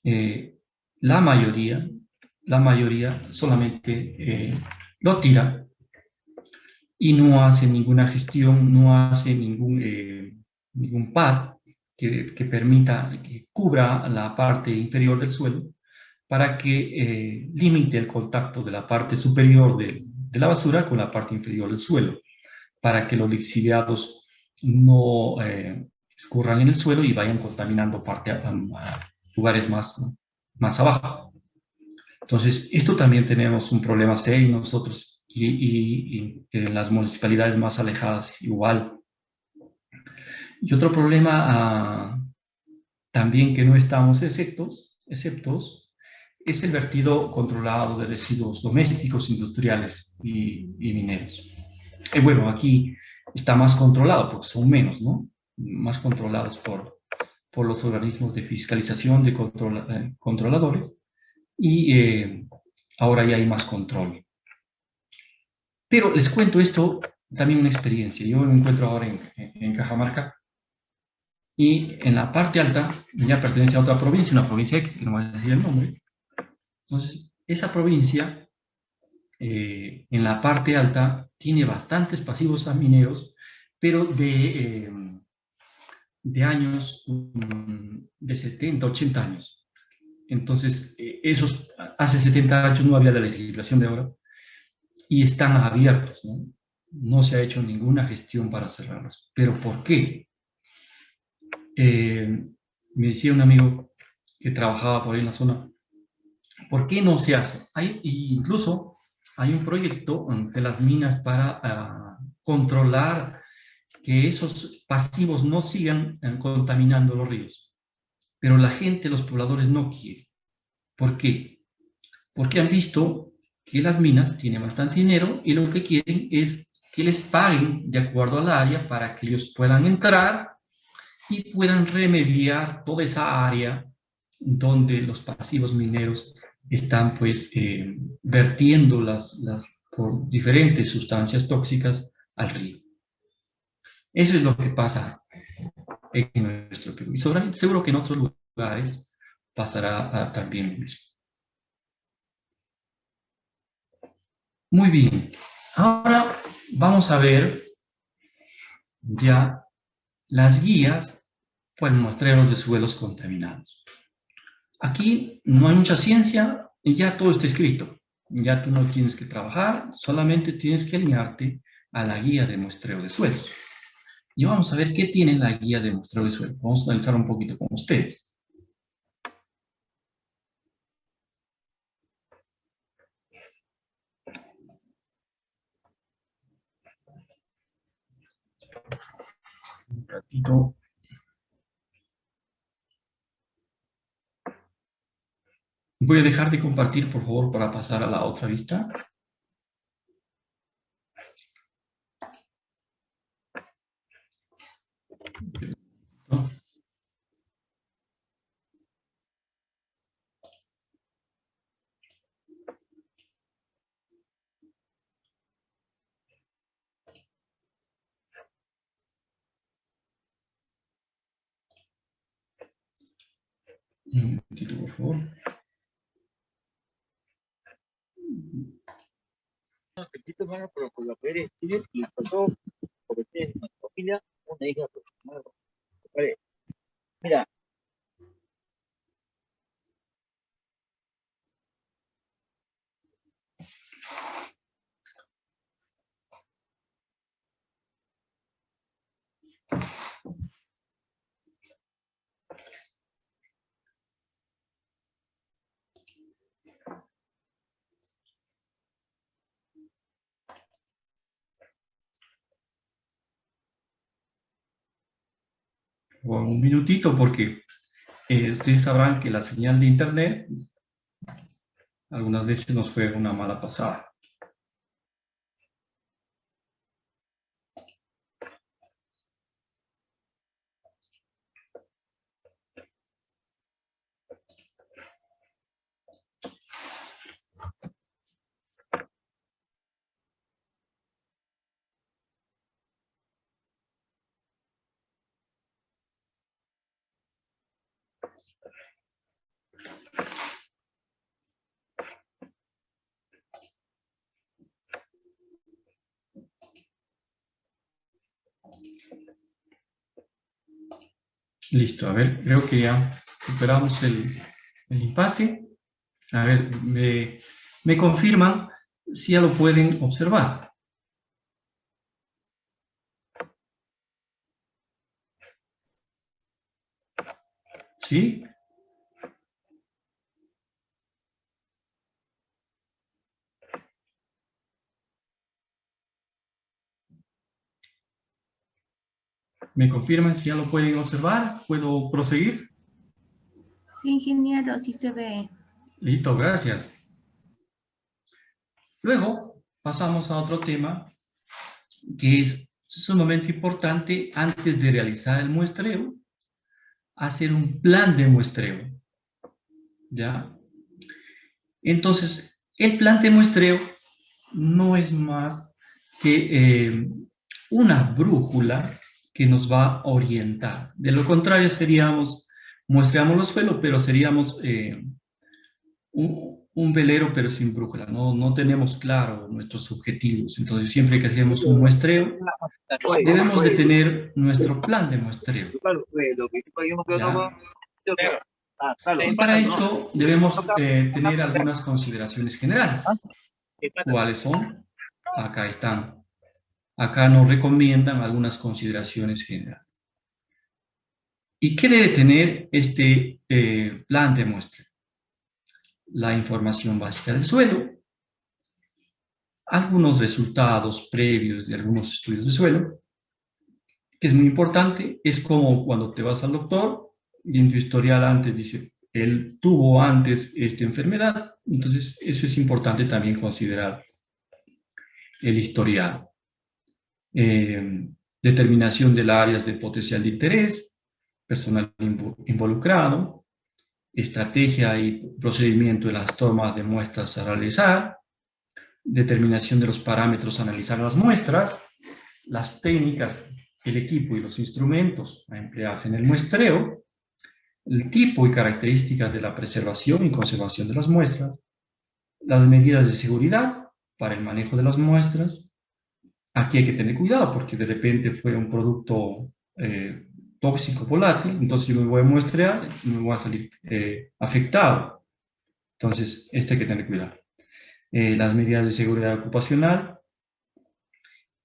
eh, la mayoría, la mayoría solamente lo tira y no hace ninguna gestión, no hace ningún pad que permita, que cubra la parte inferior del suelo para que limite el contacto de la parte superior de la basura con la parte inferior del suelo, para que los lixiviados no escurran en el suelo y vayan contaminando a lugares más abajo. Entonces, esto también tenemos un problema serio nosotros y en las municipalidades más alejadas igual. Y otro problema también que no estamos exceptos es el vertido controlado de residuos domésticos, industriales y mineros. Bueno, aquí está más controlado porque son menos, ¿no? Más controlados por los organismos de fiscalización, de controladores, y ahora ya hay más control. Pero les cuento esto, también una experiencia. Yo me encuentro ahora en Cajamarca y en la parte alta ya pertenece a otra provincia, una provincia X, que no voy a decir el nombre. Entonces, esa provincia, en la parte alta, tiene bastantes pasivos mineros, pero de años de 70, 80 años. Entonces, hace 70 años no había la legislación de ahora y están abiertos, ¿no? No se ha hecho ninguna gestión para cerrarlos. ¿Pero por qué? Me decía un amigo que trabajaba por ahí en la zona, ¿por qué no se hace? Incluso hay un proyecto de las minas para controlar que esos pasivos no sigan contaminando los ríos. Pero la gente, los pobladores no quieren. ¿Por qué? Porque han visto que las minas tienen bastante dinero y lo que quieren es que les paguen de acuerdo al área para que ellos puedan entrar y puedan remediar toda esa área donde los pasivos mineros están pues vertiendo por diferentes sustancias tóxicas al río. Eso es lo que pasa en nuestro Perú. Y seguro que en otros lugares pasará también lo mismo. Muy bien. Ahora vamos a ver ya las guías para el muestreo de suelos contaminados. Aquí no hay mucha ciencia y ya todo está escrito. Ya tú no tienes que trabajar, solamente tienes que alinearte a la guía de muestreo de suelos. Y vamos a ver qué tiene la guía de muestreo de suelos. Vamos a analizar un poquito con ustedes. Un ratito. Voy a dejar de compartir, por favor, para pasar a la otra vista. ¿No? Un momentito, por favor. Petitos van por la mujer y pasó porque tiene una familia, una hija aproximada. Mira, Un minutito porque ustedes sabrán que la señal de internet algunas veces nos juega una mala pasada. Listo, a ver, creo que ya superamos el impasse. A ver, me confirman si ya lo pueden observar. ¿Sí? ¿Me confirman si ya lo pueden observar? ¿Puedo proseguir? Sí, ingeniero, sí se ve. Listo, gracias. Luego pasamos a otro tema que es sumamente importante antes de realizar el muestreo, hacer un plan de muestreo. ¿Ya? Entonces, el plan de muestreo no es más que una brújula que nos va a orientar. De lo contrario, muestreamos los suelos, pero seríamos un velero, pero sin brújula. No tenemos claro nuestros objetivos. Entonces, siempre que hacemos un muestreo, debemos de tener nuestro plan de muestreo. ¿Ya? Y para esto debemos tener algunas consideraciones generales. ¿Cuáles son? Acá están. Acá nos recomiendan algunas consideraciones generales. ¿Y qué debe tener este plan de muestreo? La información básica del suelo, algunos resultados previos de algunos estudios de suelo, que es muy importante. Es como cuando te vas al doctor y en tu historial antes dice, él tuvo antes esta enfermedad. Entonces, eso es importante también considerar el historial. Determinación de las áreas de potencial de interés, personal involucrado, estrategia y procedimiento de las tomas de muestras a realizar, determinación de los parámetros a analizar las muestras, las técnicas, el equipo y los instrumentos a emplearse en el muestreo, el tipo y características de la preservación y conservación de las muestras, las medidas de seguridad para el manejo de las muestras. Aquí hay que tener cuidado porque de repente fue un producto tóxico, volátil, entonces si me voy a muestrear, me voy a salir afectado. Entonces, esto hay que tener cuidado. Las medidas de seguridad ocupacional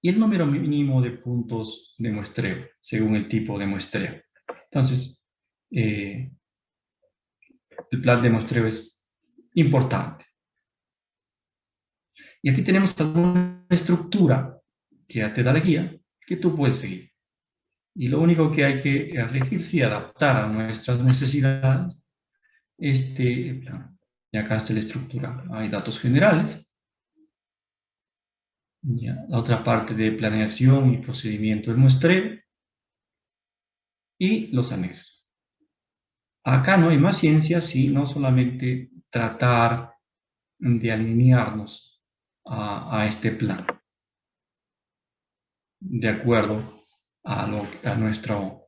y el número mínimo de puntos de muestreo, según el tipo de muestreo. Entonces, el plan de muestreo es importante. Y aquí tenemos alguna estructura que ya te da la guía que tú puedes seguir. Y lo único que hay que regirse y adaptar a nuestras necesidades este plan. Y acá está la estructura. Hay datos generales. Ya, la otra parte de planeación y procedimiento de muestreo. Y los anexos. Acá no hay más ciencia, sino solamente tratar de alinearnos a este plan. De acuerdo a nuestra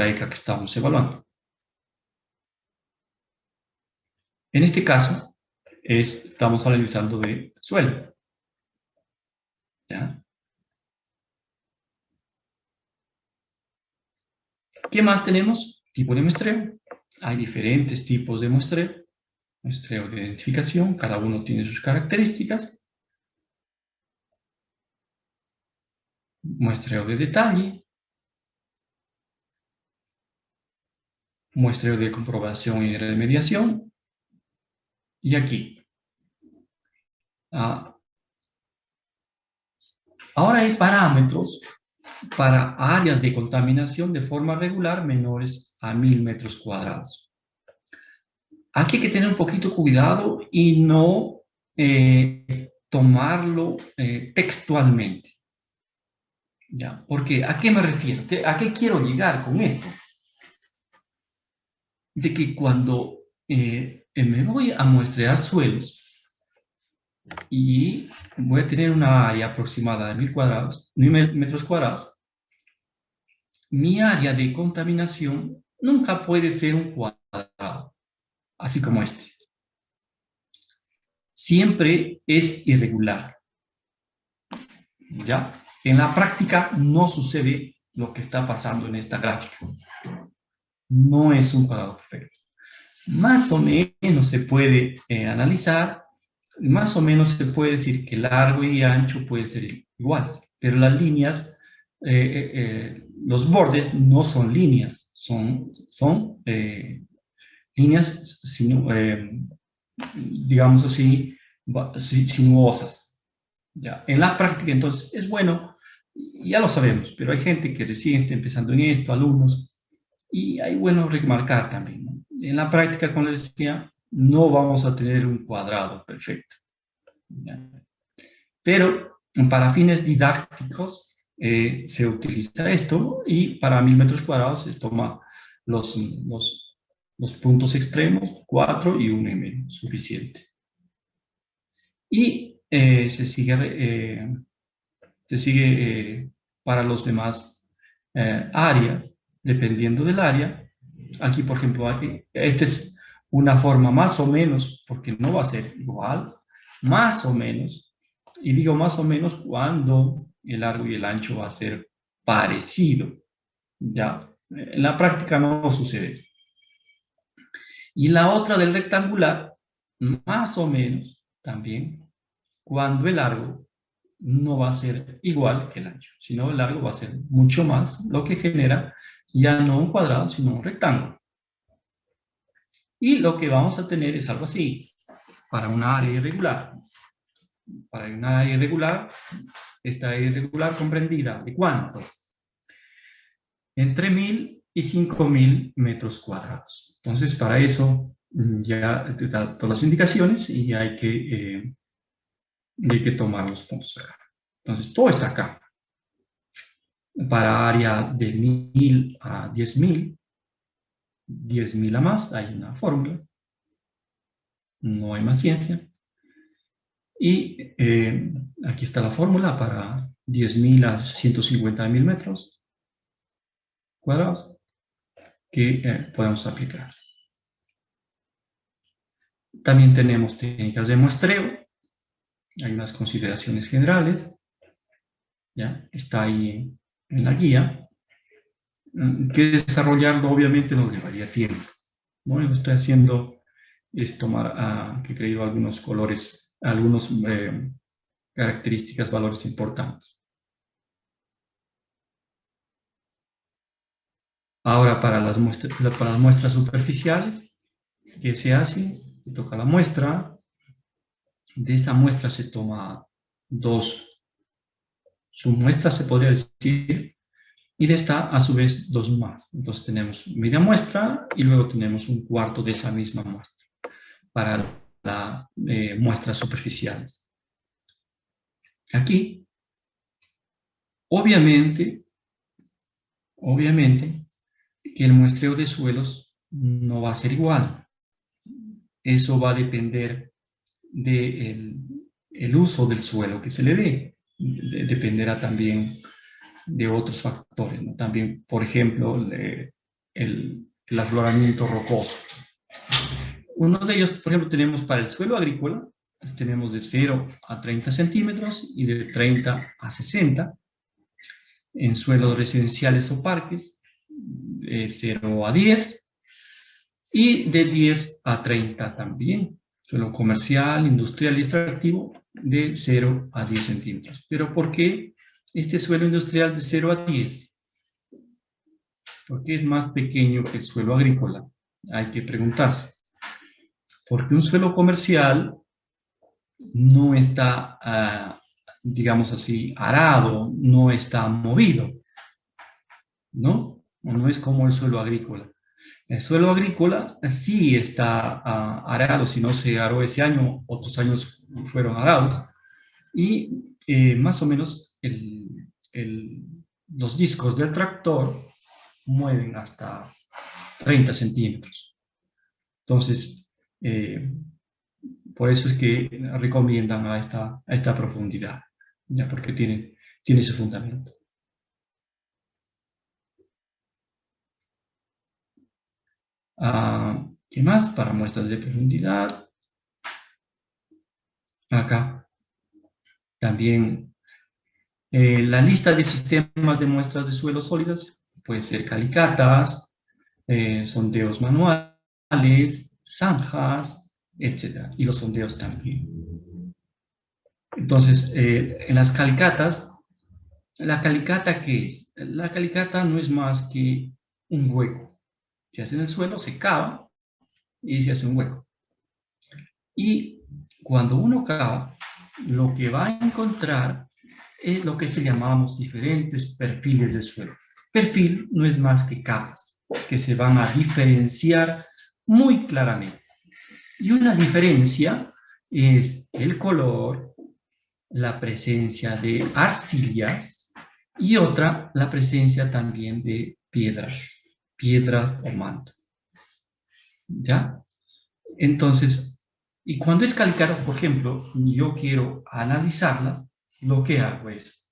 ECA que estamos evaluando. En este caso, estamos analizando de suelo. ¿Ya? ¿Qué más tenemos? Tipo de muestreo. Hay diferentes tipos de muestreo. Muestreo de identificación, cada uno tiene sus características. Muestreo de detalle. Muestreo de comprobación y remediación. Y aquí. Ahora hay parámetros para áreas de contaminación de forma regular menores a 1000 metros cuadrados. Aquí hay que tener un poquito cuidado y no tomarlo textualmente. ¿Ya? Porque, ¿a qué me refiero? ¿A qué quiero llegar con esto? De que cuando me voy a muestrear suelos y voy a tener una área aproximada de 1000 metros cuadrados, mi área de contaminación nunca puede ser un cuadrado, así como este. Siempre es irregular, ¿ya? En la práctica no sucede lo que está pasando en esta gráfica. No es un cuadrado perfecto. Más o menos se puede analizar, más o menos se puede decir que largo y ancho puede ser igual, pero las líneas, los bordes no son líneas, son líneas, digamos así, sinuosas. ¿Ya? En la práctica, entonces, es bueno, ya lo sabemos, pero hay gente que recién está empezando en esto, alumnos, y hay bueno remarcar también, ¿no? En la práctica, como les decía, no vamos a tener un cuadrado perfecto, ¿ya? Pero para fines didácticos se utiliza esto y para 1000 metros cuadrados se toma los, los, los puntos extremos, 4 y 1,5, suficiente. Y se sigue para los demás áreas, dependiendo del área. Aquí, por ejemplo, esta es una forma más o menos, porque no va a ser igual, más o menos, y digo más o menos cuando el largo y el ancho va a ser parecido. Ya, en la práctica no sucede. Y la otra del rectangular, más o menos también, cuando el largo no va a ser igual que el ancho, sino el largo va a ser mucho más, lo que genera ya no un cuadrado, sino un rectángulo. Y lo que vamos a tener es algo así, para una área irregular. Para una área irregular, esta área irregular comprendida ¿de cuánto? Entre 1000 y 5000 metros cuadrados. Entonces, para eso ya te da todas las indicaciones y hay que tomar los puntos acá. Entonces, todo está acá. Para área de 1000 a 10.000, 10.000 a más, hay una fórmula. No hay más ciencia. Y aquí está la fórmula para 10.000 a 150.000 metros cuadrados que podemos aplicar. También tenemos técnicas de muestreo. Hay unas consideraciones generales. ¿Ya? Está ahí en la guía. Que desarrollarlo obviamente nos llevaría tiempo. ¿No? Lo que estoy haciendo es tomar, que he creído algunos colores, algunos características, valores importantes. Ahora para las muestras superficiales, ¿qué se hace? Se toca la muestra. De esa muestra se toma 2 submuestras, se podría decir, y de esta a su vez 2 más. Entonces tenemos media muestra y luego tenemos un cuarto de esa misma muestra para las muestras superficiales. Aquí, obviamente, que el muestreo de suelos no va a ser igual. Eso va a depender del uso del suelo que se le dé. Dependerá también de otros factores, ¿no? También, por ejemplo, el afloramiento rocoso. Uno de ellos, por ejemplo, tenemos para el suelo agrícola, pues tenemos de 0 a 30 centímetros y de 30 a 60. En suelos residenciales o parques, de 0 a 10. Y de 10 a 30 también. Suelo comercial, industrial y extractivo de 0 a 10 centímetros. ¿Pero por qué este suelo industrial de 0 a 10? ¿Por qué es más pequeño que el suelo agrícola? Hay que preguntarse. Porque un suelo comercial no está, digamos así, arado, no está movido, ¿no? No es como el suelo agrícola. El suelo agrícola sí está arado, si no se aró ese año, otros años fueron arados. Y más o menos los discos del tractor mueven hasta 30 centímetros. Entonces, por eso es que recomiendan a esta profundidad, ¿ya? Porque tiene su fundamento. ¿Qué más? Para muestras de profundidad. Acá también la lista de sistemas de muestras de suelos sólidas puede ser calicatas, sondeos manuales, zanjas, etc. Y los sondeos también. Entonces, en las calicatas, ¿la calicata qué es? La calicata no es más que un hueco. Se hace en el suelo, se cava y se hace un hueco. Y cuando uno cava, lo que va a encontrar es lo que se llamamos diferentes perfiles de suelo. Perfil no es más que capas que se van a diferenciar muy claramente. Y una diferencia es el color, la presencia de arcillas y otra, la presencia también de piedras o manto. ¿Ya? Entonces, y cuando es calicatas, por ejemplo, yo quiero analizarlas, lo que hago es,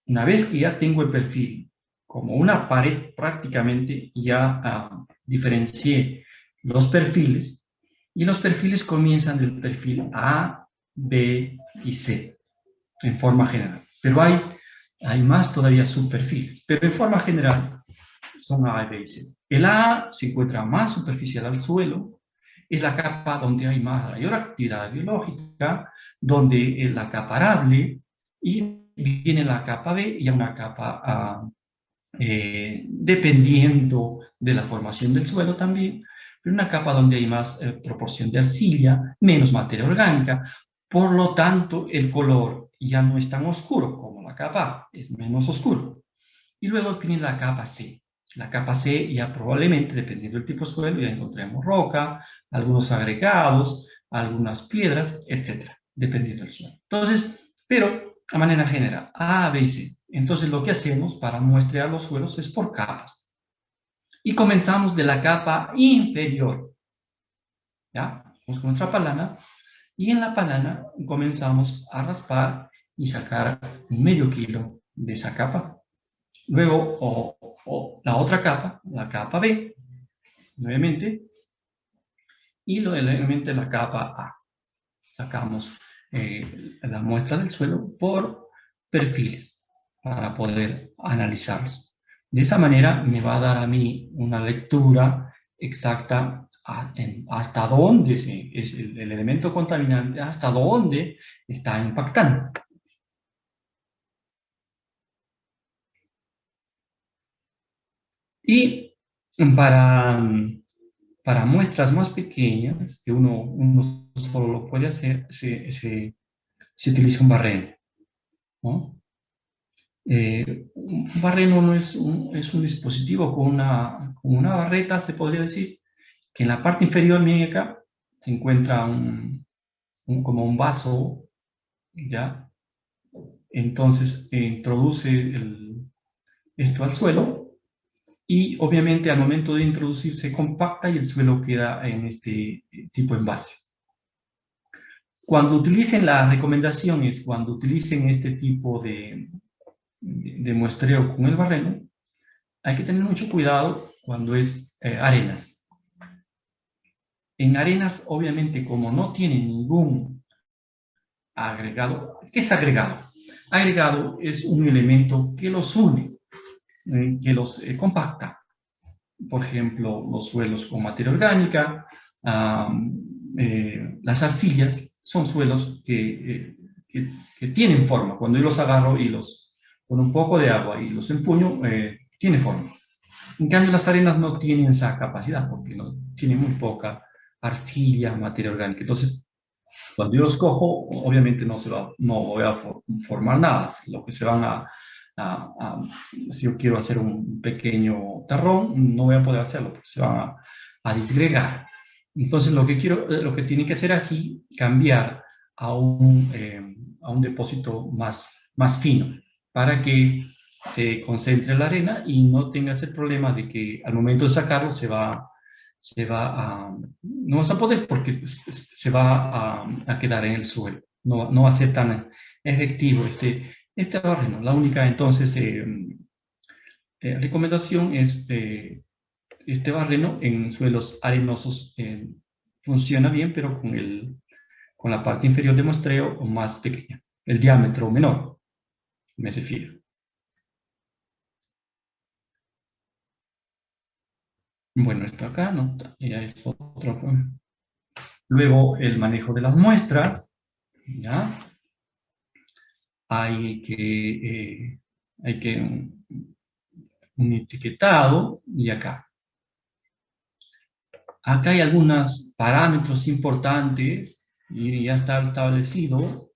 una vez que ya tengo el perfil, como una pared prácticamente, ya diferencié los perfiles, y los perfiles comienzan del perfil A, B y C, en forma general. Pero hay más todavía subperfiles, pero en forma general son A, B y C. El A se encuentra más superficial al suelo, es la capa donde hay mayor actividad biológica, donde es la capa arable, y viene la capa B y una capa dependiendo de la formación del suelo también, pero una capa donde hay más proporción de arcilla, menos materia orgánica, por lo tanto el color ya no es tan oscuro como la capa A, es menos oscuro. Y luego viene la capa C. La capa C ya probablemente, dependiendo del tipo de suelo, ya encontremos roca, algunos agregados, algunas piedras, etc., dependiendo del suelo. Entonces, pero a manera general, A, B y C. Entonces lo que hacemos para muestrear los suelos es por capas. Y comenzamos de la capa inferior. ¿Ya? Vamos con nuestra palana. Y en la palana comenzamos a raspar y sacar medio kilo de esa capa. Luego, la otra capa, la capa B, nuevamente, y nuevamente la capa A. Sacamos la muestra del suelo por perfiles para poder analizarlos. De esa manera me va a dar a mí una lectura exacta hasta dónde es el elemento contaminante, hasta dónde está impactando. Y para muestras más pequeñas, que uno solo lo puede hacer, se utiliza un barreno, ¿no? Un barreno no es un dispositivo con una barreta, se podría decir, que en la parte inferior, miren acá, se encuentra como un vaso, ¿ya? Entonces introduce esto al suelo y obviamente al momento de introducir se compacta y el suelo queda en este tipo de envase. Cuando utilicen las recomendaciones, cuando utilicen este tipo de muestreo con el barreno, hay que tener mucho cuidado cuando es arenas. En arenas, obviamente, como no tiene ningún agregado, ¿qué es agregado? Agregado es un elemento que los une, que los compacta. Por ejemplo, los suelos con materia orgánica, las arcillas, son suelos que tienen forma. Cuando yo los agarro y con un poco de agua y los empuño, tiene forma. En cambio, las arenas no tienen esa capacidad porque no tienen muy poca arcilla, materia orgánica. Entonces, cuando yo los cojo, obviamente no voy a formar nada. Lo que se van si yo quiero hacer un pequeño terrón, no voy a poder hacerlo porque se van a disgregar. Entonces, lo que tiene que hacer así, cambiar a un depósito más fino para que se concentre la arena y no tenga ese problema de que al momento de sacarlo no vas a poder porque se va a quedar en el suelo. No va a ser tan efectivo este barreno. La única entonces recomendación es Este barreno en suelos arenosos funciona bien, pero con la parte inferior de muestreo más pequeña, el diámetro menor, me refiero. Bueno, esto acá no, ya es otro. Luego, el manejo de las muestras, ¿ya? Hay que un etiquetado, y acá. Acá hay algunos parámetros importantes, y ya está establecido,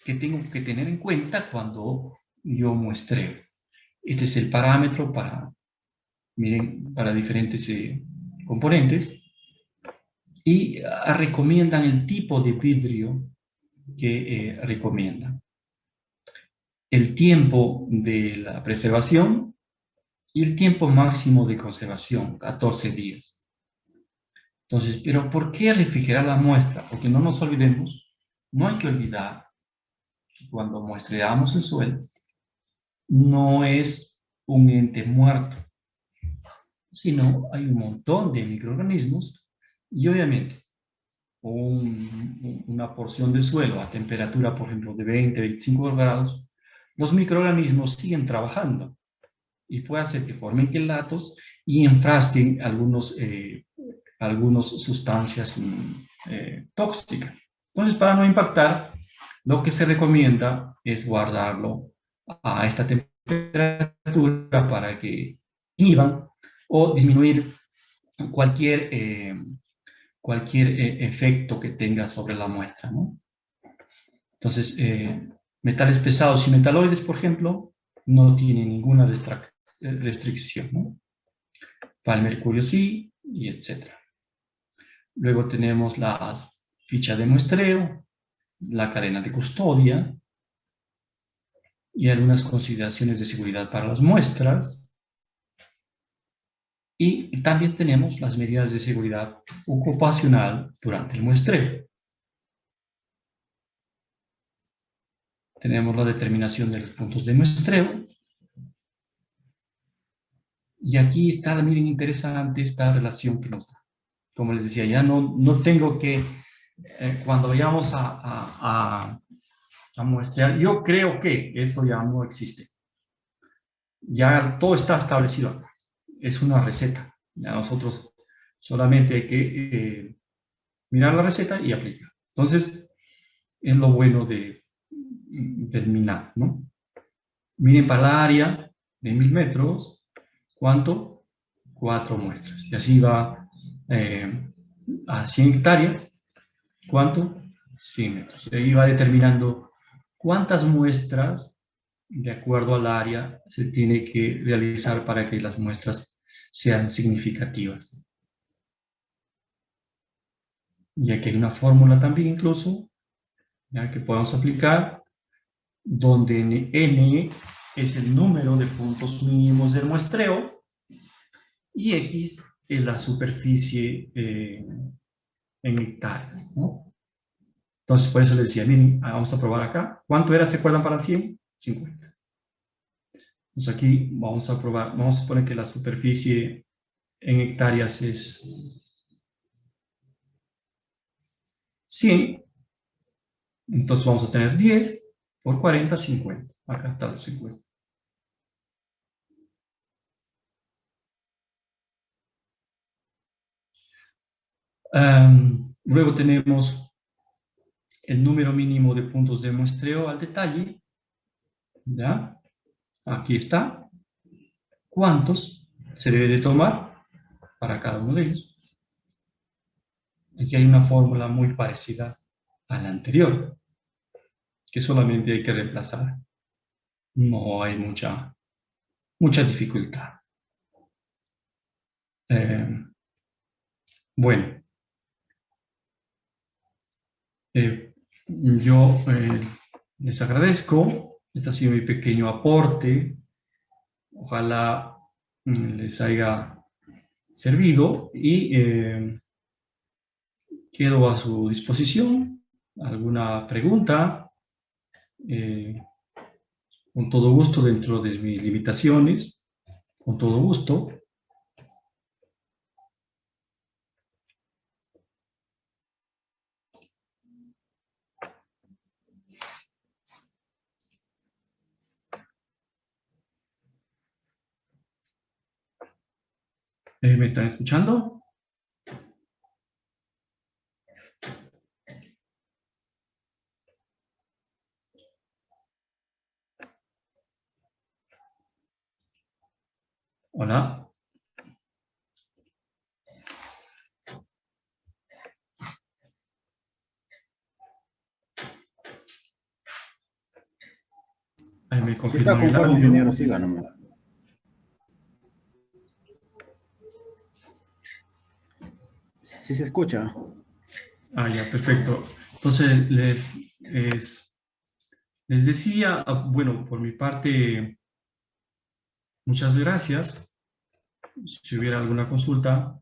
que tengo que tener en cuenta cuando yo muestreo. Este es el parámetro para, miren, para diferentes componentes, y recomiendan el tipo de vidrio que recomiendan. El tiempo de la preservación y el tiempo máximo de conservación, 14 días. Entonces, ¿pero por qué refrigerar la muestra? Porque no nos olvidemos, no hay que olvidar que cuando muestreamos el suelo, no es un ente muerto, sino hay un montón de microorganismos y obviamente una porción de suelo a temperatura, por ejemplo, de 20, 25 grados, los microorganismos siguen trabajando y puede hacer que formen quelatos y enfrasquen algunas sustancias tóxicas. Entonces, para no impactar, lo que se recomienda es guardarlo a esta temperatura para que inhiban o disminuir cualquier efecto que tenga sobre la muestra, ¿no? Entonces, metales pesados y metaloides, por ejemplo, no tienen ninguna restricción, ¿no? Para el mercurio sí, y etc. Luego tenemos las fichas de muestreo, la cadena de custodia, y algunas consideraciones de seguridad para las muestras. Y también tenemos las medidas de seguridad ocupacional durante el muestreo. Tenemos la determinación de los puntos de muestreo. Y aquí está, miren, interesante esta relación que nos da. Como les decía, ya no tengo que, cuando vayamos a muestrear, yo creo que eso ya no existe. Ya todo está establecido acá. Es una receta. Ya nosotros solamente hay que mirar la receta y aplicar. Entonces, es lo bueno del MINAP, ¿no? Miren, para la área de 1000 metros, ¿cuánto? 4 muestras. Y así va a 100 hectáreas, ¿cuánto? 100 metros. Y ahí va determinando cuántas muestras, de acuerdo al área, se tiene que realizar para que las muestras sean significativas. Y aquí hay una fórmula también incluso, ya que podemos aplicar, donde n es el número de puntos mínimos del muestreo y x es la superficie en hectáreas, ¿no? Entonces, por eso les decía, miren, vamos a probar acá. ¿Cuánto era, se acuerdan, para 100? 50. Entonces aquí vamos a probar, vamos a poner que la superficie en hectáreas es 100. Entonces vamos a tener 10 por 40, 50. Acá está los 50. Luego tenemos el número mínimo de puntos de muestreo al detalle. ¿Ya? Aquí está. ¿Cuántos se debe de tomar para cada uno de ellos? Aquí hay una fórmula muy parecida a la anterior, que solamente hay que reemplazar. No hay mucha dificultad. Bueno, yo les agradezco. Este ha sido mi pequeño aporte. Ojalá les haya servido y quedo a su disposición. ¿Alguna pregunta? Con todo gusto, dentro de mis limitaciones, con todo gusto. ¿Me están escuchando? Hola. Ahí me Si está confirman el conforme, ingeniero, audio. siga nomás. Si se escucha. Ah, ya, perfecto. Entonces, les decía, bueno, por mi parte, muchas gracias. Si hubiera alguna consulta.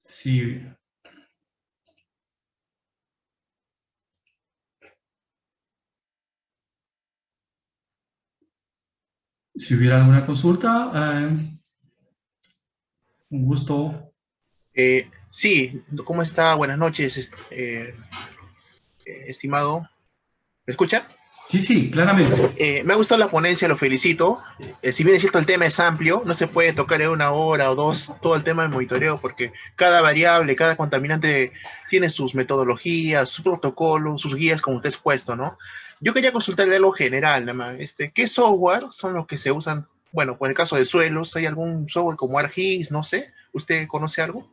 Sí. Si hubiera alguna consulta, un gusto. Sí, ¿cómo está? Buenas noches, estimado. ¿Me escucha? Sí, sí, claramente. Me ha gustado la ponencia, lo felicito. Si bien es cierto, el tema es amplio, no se puede tocar en una hora o dos todo el tema del monitoreo, porque cada variable, cada contaminante tiene sus metodologías, sus protocolos, sus guías, como usted ha expuesto, ¿no? Yo quería consultarle algo general, nada más. ¿Qué software son los que se usan? Bueno, por el caso de suelos, ¿hay algún software como ArcGIS? No sé. ¿Usted conoce algo?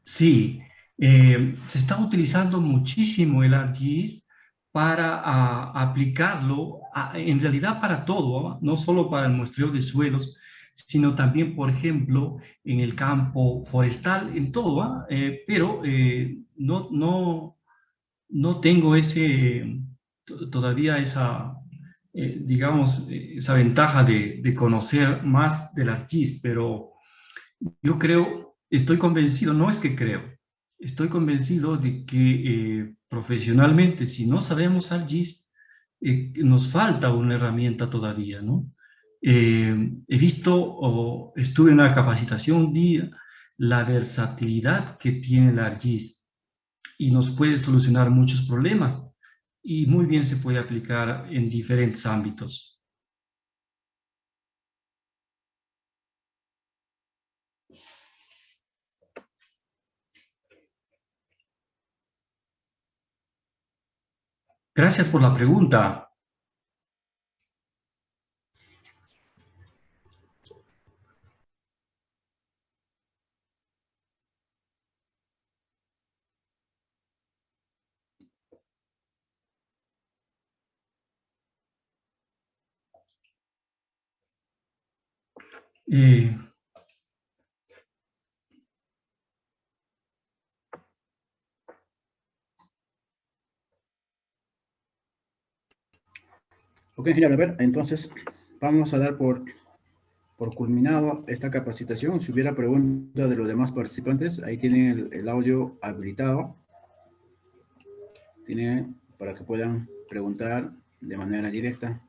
Sí, se está utilizando muchísimo el ArcGIS para aplicarlo, en realidad para todo, ¿ah? No solo para el muestreo de suelos, sino también, por ejemplo, en el campo forestal, en todo, ¿ah? Pero no tengo todavía esa, digamos, esa ventaja de conocer más del ArcGIS, pero yo creo, estoy convencido, no es que creo, estoy convencido de que profesionalmente, si no sabemos ArcGIS, nos falta una herramienta todavía, ¿no? He visto, o estuve en una capacitación un día, la versatilidad que tiene el ArcGIS y nos puede solucionar muchos problemas y muy bien se puede aplicar en diferentes ámbitos. Gracias por la pregunta. Eh, Ok, ingeniero, a ver, entonces vamos a dar por culminado esta capacitación. Si hubiera preguntas de los demás participantes, ahí tienen el audio habilitado. Tienen para que puedan preguntar de manera directa.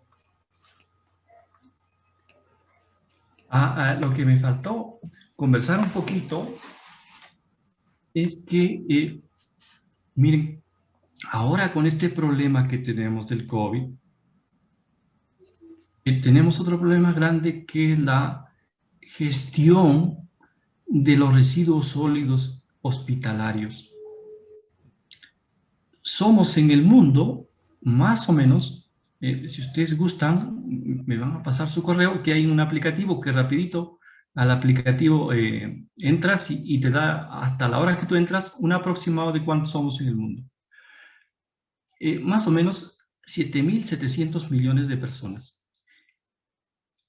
lo que me faltó conversar un poquito es que, miren, ahora con este problema que tenemos del COVID, tenemos otro problema grande que es la gestión de los residuos sólidos hospitalarios. Somos en el mundo, más o menos, si ustedes gustan, me van a pasar su correo, que hay un aplicativo que rapidito, al aplicativo entras y te da hasta la hora que tú entras un aproximado de cuántos somos en el mundo. Más o menos 7.700 millones de personas.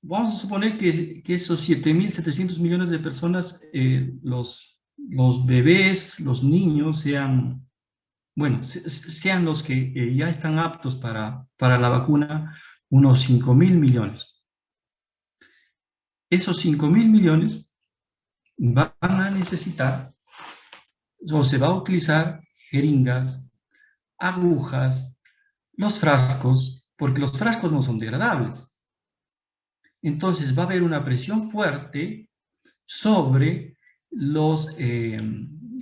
Vamos a suponer que esos 7.700 millones de personas, los bebés, los niños, sean bueno, sean los que ya están aptos para la vacuna, unos 5.000 millones. Esos 5.000 millones van a necesitar, o se va a utilizar jeringas, agujas, los frascos, porque los frascos no son degradables. Entonces va a haber una presión fuerte sobre los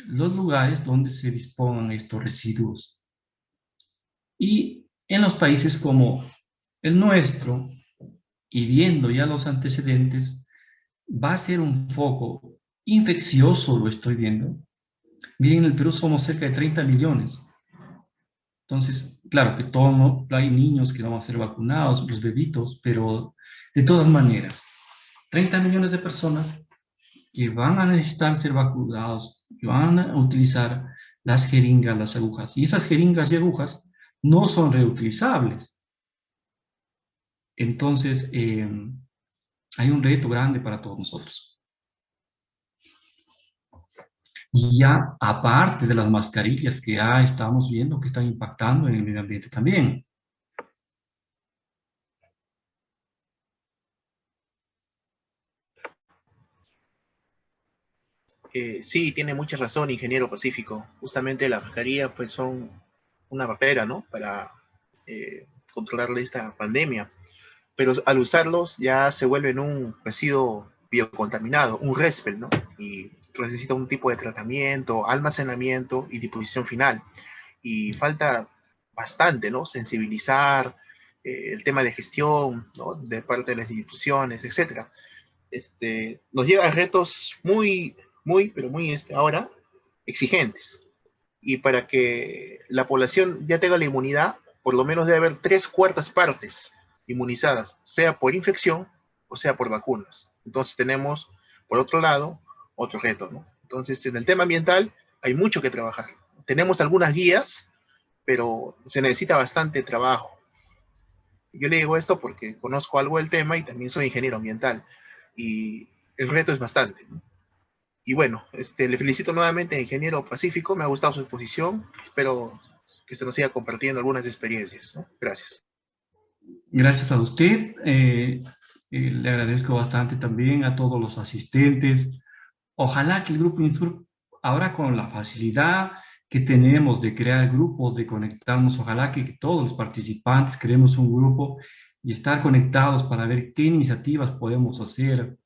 lugares donde se dispongan estos residuos. Y en los países como el nuestro, y viendo ya los antecedentes, va a ser un foco infeccioso, lo estoy viendo. Miren, en el Perú somos cerca de 30 millones. Entonces, claro que hay niños que no van a ser vacunados, los bebitos, pero de todas maneras, 30 millones de personas que van a necesitar ser vacunados, que van a utilizar las jeringas, las agujas. Y esas jeringas y agujas no son reutilizables. Entonces, hay un reto grande para todos nosotros. Y ya aparte de las mascarillas que ya estamos viendo que están impactando en el medio ambiente también. Sí, tiene mucha razón, ingeniero Pacífico. Justamente las mascarillas pues son una barrera, ¿no? Para controlar esta pandemia. Pero al usarlos ya se vuelven un residuo biocontaminado, un RESPEL, ¿no? Y necesita un tipo de tratamiento, almacenamiento y disposición final. Y falta bastante, ¿no? Sensibilizar el tema de gestión, ¿no? De parte de las instituciones, etcétera. Nos lleva a retos pero muy ahora exigentes. Y para que la población ya tenga la inmunidad, por lo menos debe haber 3/4 partes inmunizadas, sea por infección o sea por vacunas. Entonces tenemos, por otro lado, otro reto, ¿no? Entonces, en el tema ambiental hay mucho que trabajar. Tenemos algunas guías, pero se necesita bastante trabajo. Yo le digo esto porque conozco algo del tema y también soy ingeniero ambiental. Y el reto es bastante, ¿no? Y bueno, le felicito nuevamente, ingeniero Pacífico, me ha gustado su exposición, espero que se nos siga compartiendo algunas experiencias, ¿no? Gracias. Gracias a usted, le agradezco bastante también a todos los asistentes. Ojalá que el Grupo INSUR, ahora con la facilidad que tenemos de crear grupos, de conectarnos, ojalá que todos los participantes creemos un grupo y estar conectados para ver qué iniciativas podemos hacer,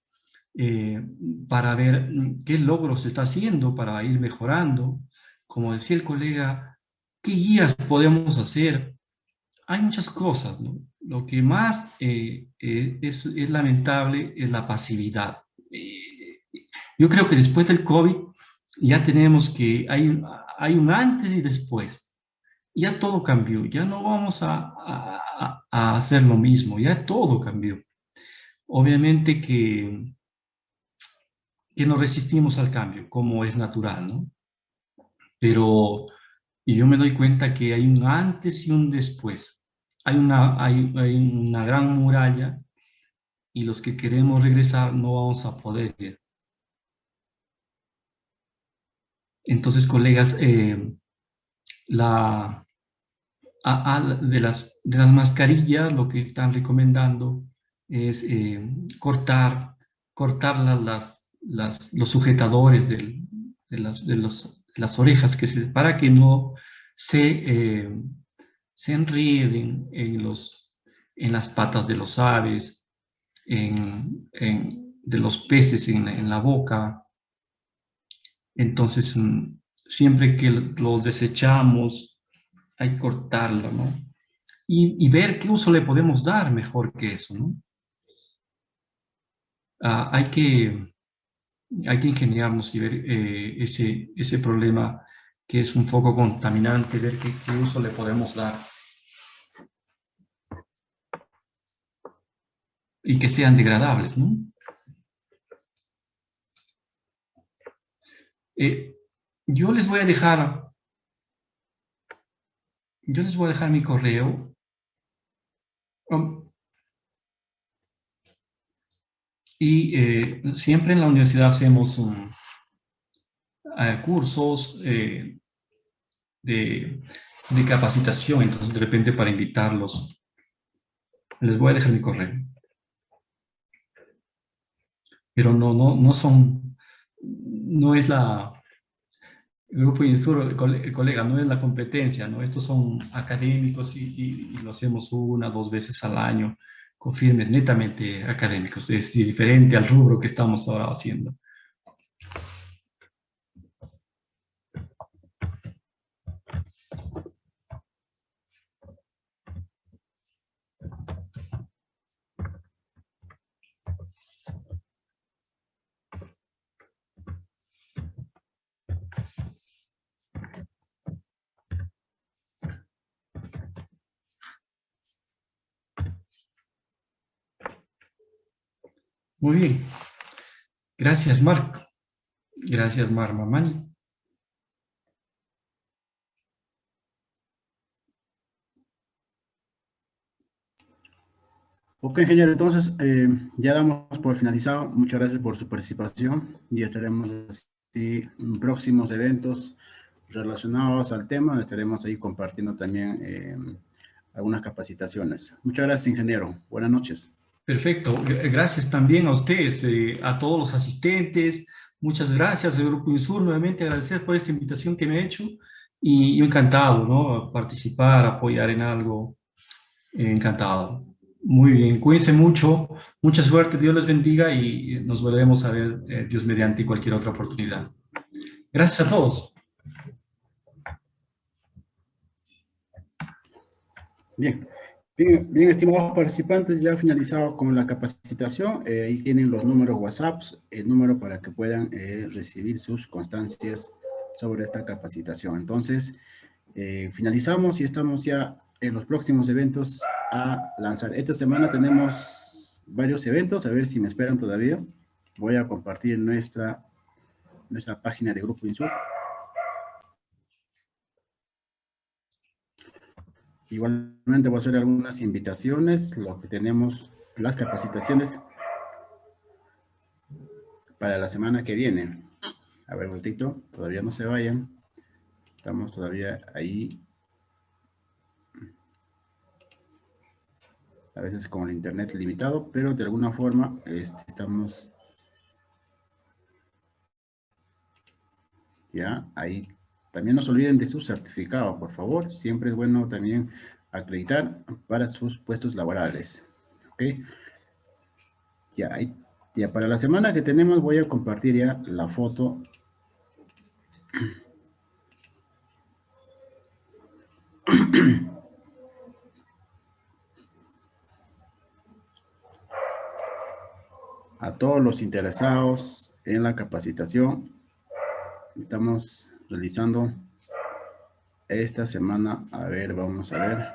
para ver qué logros se está haciendo para ir mejorando. Como decía el colega, qué guías podemos hacer. Hay muchas cosas, ¿no? Lo que más es lamentable es la pasividad. Yo creo que después del COVID ya tenemos que, hay un antes y después. Ya todo cambió, ya no vamos a hacer lo mismo, ya todo cambió. Obviamente que nos resistimos al cambio, como es natural, ¿no? Pero y yo me doy cuenta que hay un antes y un después. Hay una gran muralla y los que queremos regresar no vamos a poder ir. Entonces, colegas, de las mascarillas, lo que están recomendando es cortar los sujetadores de las orejas para que no se enreden en las patas de los aves, de los peces en la boca. Entonces, siempre que los desechamos, hay que cortarlo, ¿no? Y ver qué uso le podemos dar mejor que eso, ¿no? Hay que ingeniarnos y ver ese problema que es un foco contaminante, ver qué uso le podemos dar. Y que sean degradables, ¿no? Yo les voy a dejar mi correo. Y siempre en la universidad hacemos cursos de capacitación, entonces de repente para invitarlos, les voy a dejar mi correo. Pero no son, no es el grupo Insur, el colega, no es la competencia, ¿no? Estos son académicos y lo hacemos una, dos veces al año con firmes netamente académicos. Es diferente al rubro que estamos ahora haciendo. Muy bien. Gracias, Marc. Gracias, Mar Mamani. Ok, ingeniero, entonces ya damos por finalizado. Muchas gracias por su participación y estaremos así en próximos eventos relacionados al tema. Estaremos ahí compartiendo también algunas capacitaciones. Muchas gracias, ingeniero. Buenas noches. Perfecto. Gracias también a ustedes, a todos los asistentes. Muchas gracias, el Grupo Insur. Nuevamente agradecer por esta invitación que me he hecho y encantado, ¿no? Participar, apoyar en algo. Encantado. Muy bien. Cuídense mucho. Mucha suerte. Dios les bendiga y nos volveremos a ver, Dios mediante, cualquier otra oportunidad. Gracias a todos. Bien. Bien, estimados participantes, ya finalizado con la capacitación, ahí tienen los números WhatsApp, el número para que puedan recibir sus constancias sobre esta capacitación. Entonces, finalizamos y estamos ya en los próximos eventos a lanzar. Esta semana tenemos varios eventos, a ver si me esperan todavía. Voy a compartir nuestra página de Grupo Insur. Igualmente voy a hacer algunas invitaciones, lo que tenemos, las capacitaciones para la semana que viene. A ver, un ratito, todavía no se vayan. Estamos todavía ahí. A veces con el internet limitado, pero de alguna forma estamos ya ahí. También no se olviden de su certificado, por favor. Siempre es bueno también acreditar para sus puestos laborales. ¿Ok? Ya, ahí, ya para la semana que tenemos voy a compartir ya la foto. A todos los interesados en la capacitación. Estamos realizando esta semana. A ver, vamos a ver.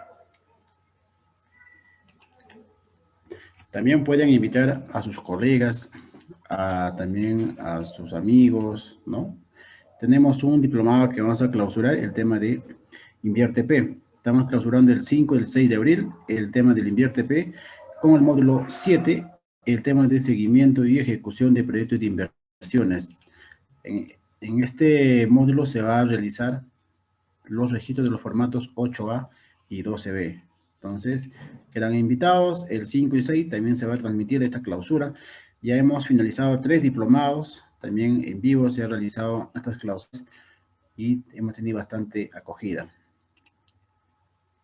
También pueden invitar a sus colegas, también a sus amigos, ¿no? Tenemos un diplomado que vamos a clausurar, el tema de Invierte P. Estamos clausurando el 5 y el 6 de abril, el tema del Invierte P, con el módulo 7, el tema de seguimiento y ejecución de proyectos de inversiones. En este módulo se va a realizar los registros de los formatos 8A y 12B. Entonces, quedan invitados. El 5 y 6 también se va a transmitir esta clausura. Ya hemos finalizado 3 diplomados. También en vivo se ha realizado estas clausuras y hemos tenido bastante acogida.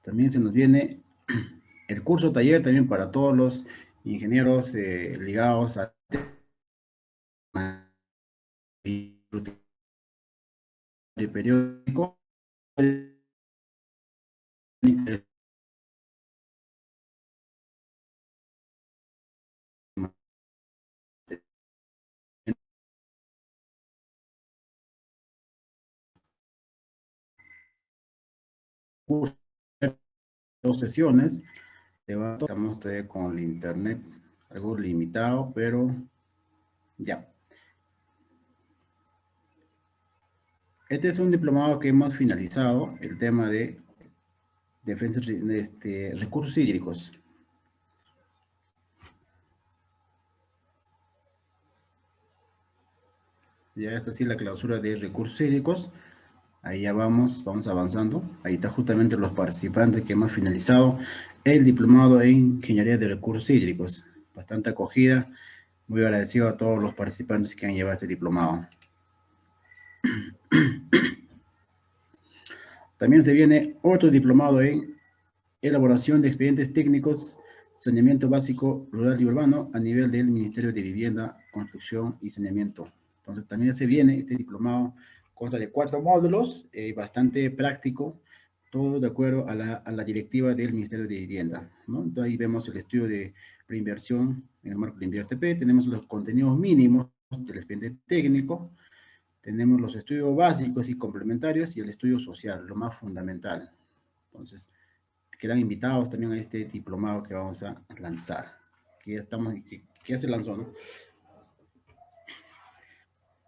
También se nos viene el curso taller también para todos los ingenieros ligados a periódico. Curso, 2 sesiones. Estamos todavía con el internet algo limitado, pero ya. Este es un diplomado que hemos finalizado, el tema de defensa, recursos hídricos. Ya está así la clausura de recursos hídricos. Ahí ya vamos avanzando. Ahí está justamente los participantes que hemos finalizado el diplomado en Ingeniería de Recursos Hídricos. Bastante acogida. Muy agradecido a todos los participantes que han llevado este diplomado. También se viene otro diplomado en elaboración de expedientes técnicos, saneamiento básico rural y urbano a nivel del Ministerio de Vivienda, Construcción y Saneamiento. Entonces también se viene este diplomado, consta de 4 módulos, bastante práctico, todo de acuerdo a la directiva del Ministerio de Vivienda, ¿no? Entonces ahí vemos el estudio de preinversión en el marco de InvierteP, tenemos los contenidos mínimos del expediente técnico, tenemos los estudios básicos y complementarios y el estudio social, lo más fundamental. Entonces, quedan invitados también a este diplomado que vamos a lanzar, que ya se lanzó, ¿no?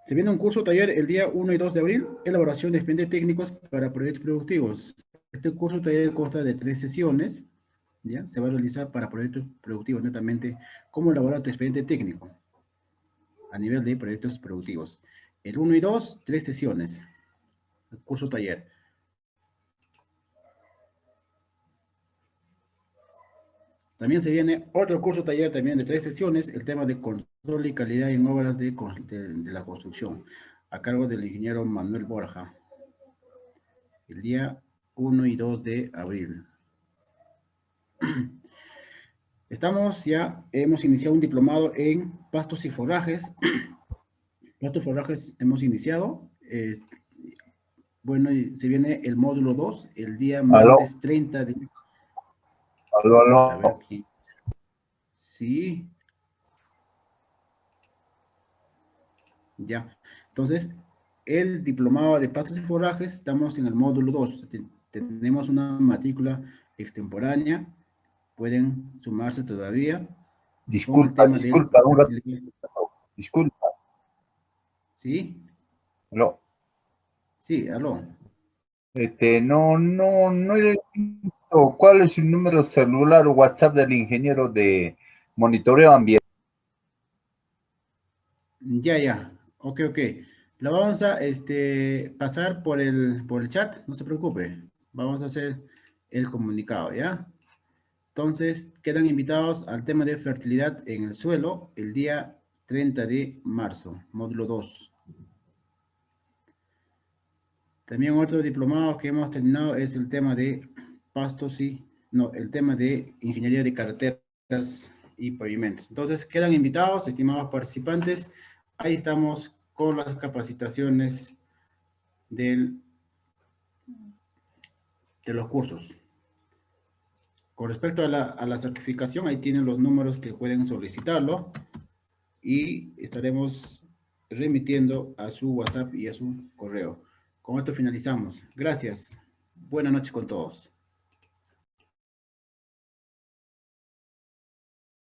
Se viene un curso taller el día 1 y 2 de abril, elaboración de expedientes técnicos para proyectos productivos. Este curso taller consta de 3 sesiones, ¿ya? Se va a realizar para proyectos productivos, netamente, cómo elaborar tu expediente técnico a nivel de proyectos productivos. El 1 y 2, 3 sesiones, el curso taller. También se viene otro curso taller también de 3 sesiones, el tema de control y calidad en obras de la construcción, a cargo del ingeniero Manuel Borja, el día 1 y 2 de abril. Hemos iniciado un diplomado en pastos y forrajes. Pastos y forrajes hemos iniciado. Bueno, y se viene el módulo 2, el día martes 30 de... A ver aquí. Sí. Ya. Entonces, el diplomado de pastos y forrajes, estamos en el módulo 2. Tenemos una matrícula extemporánea. Pueden sumarse todavía. Disculpa, disculpa. ¿Sí? No, Sí, aló. no he visto cuál es su número celular o WhatsApp del ingeniero de monitoreo ambiental. Ya. Ok. Lo vamos a pasar por el chat, no se preocupe. Vamos a hacer el comunicado, ¿ya? Entonces, quedan invitados al tema de fertilidad en el suelo el día 30 de marzo, módulo 2. También otro diplomado que hemos terminado es el tema de el tema de ingeniería de carreteras y pavimentos. Entonces, quedan invitados, estimados participantes. Ahí estamos con las capacitaciones de los cursos. Con respecto a la certificación, ahí tienen los números que pueden solicitarlo y estaremos remitiendo a su WhatsApp y a su correo. Con esto finalizamos. Gracias. Buenas noches con todos.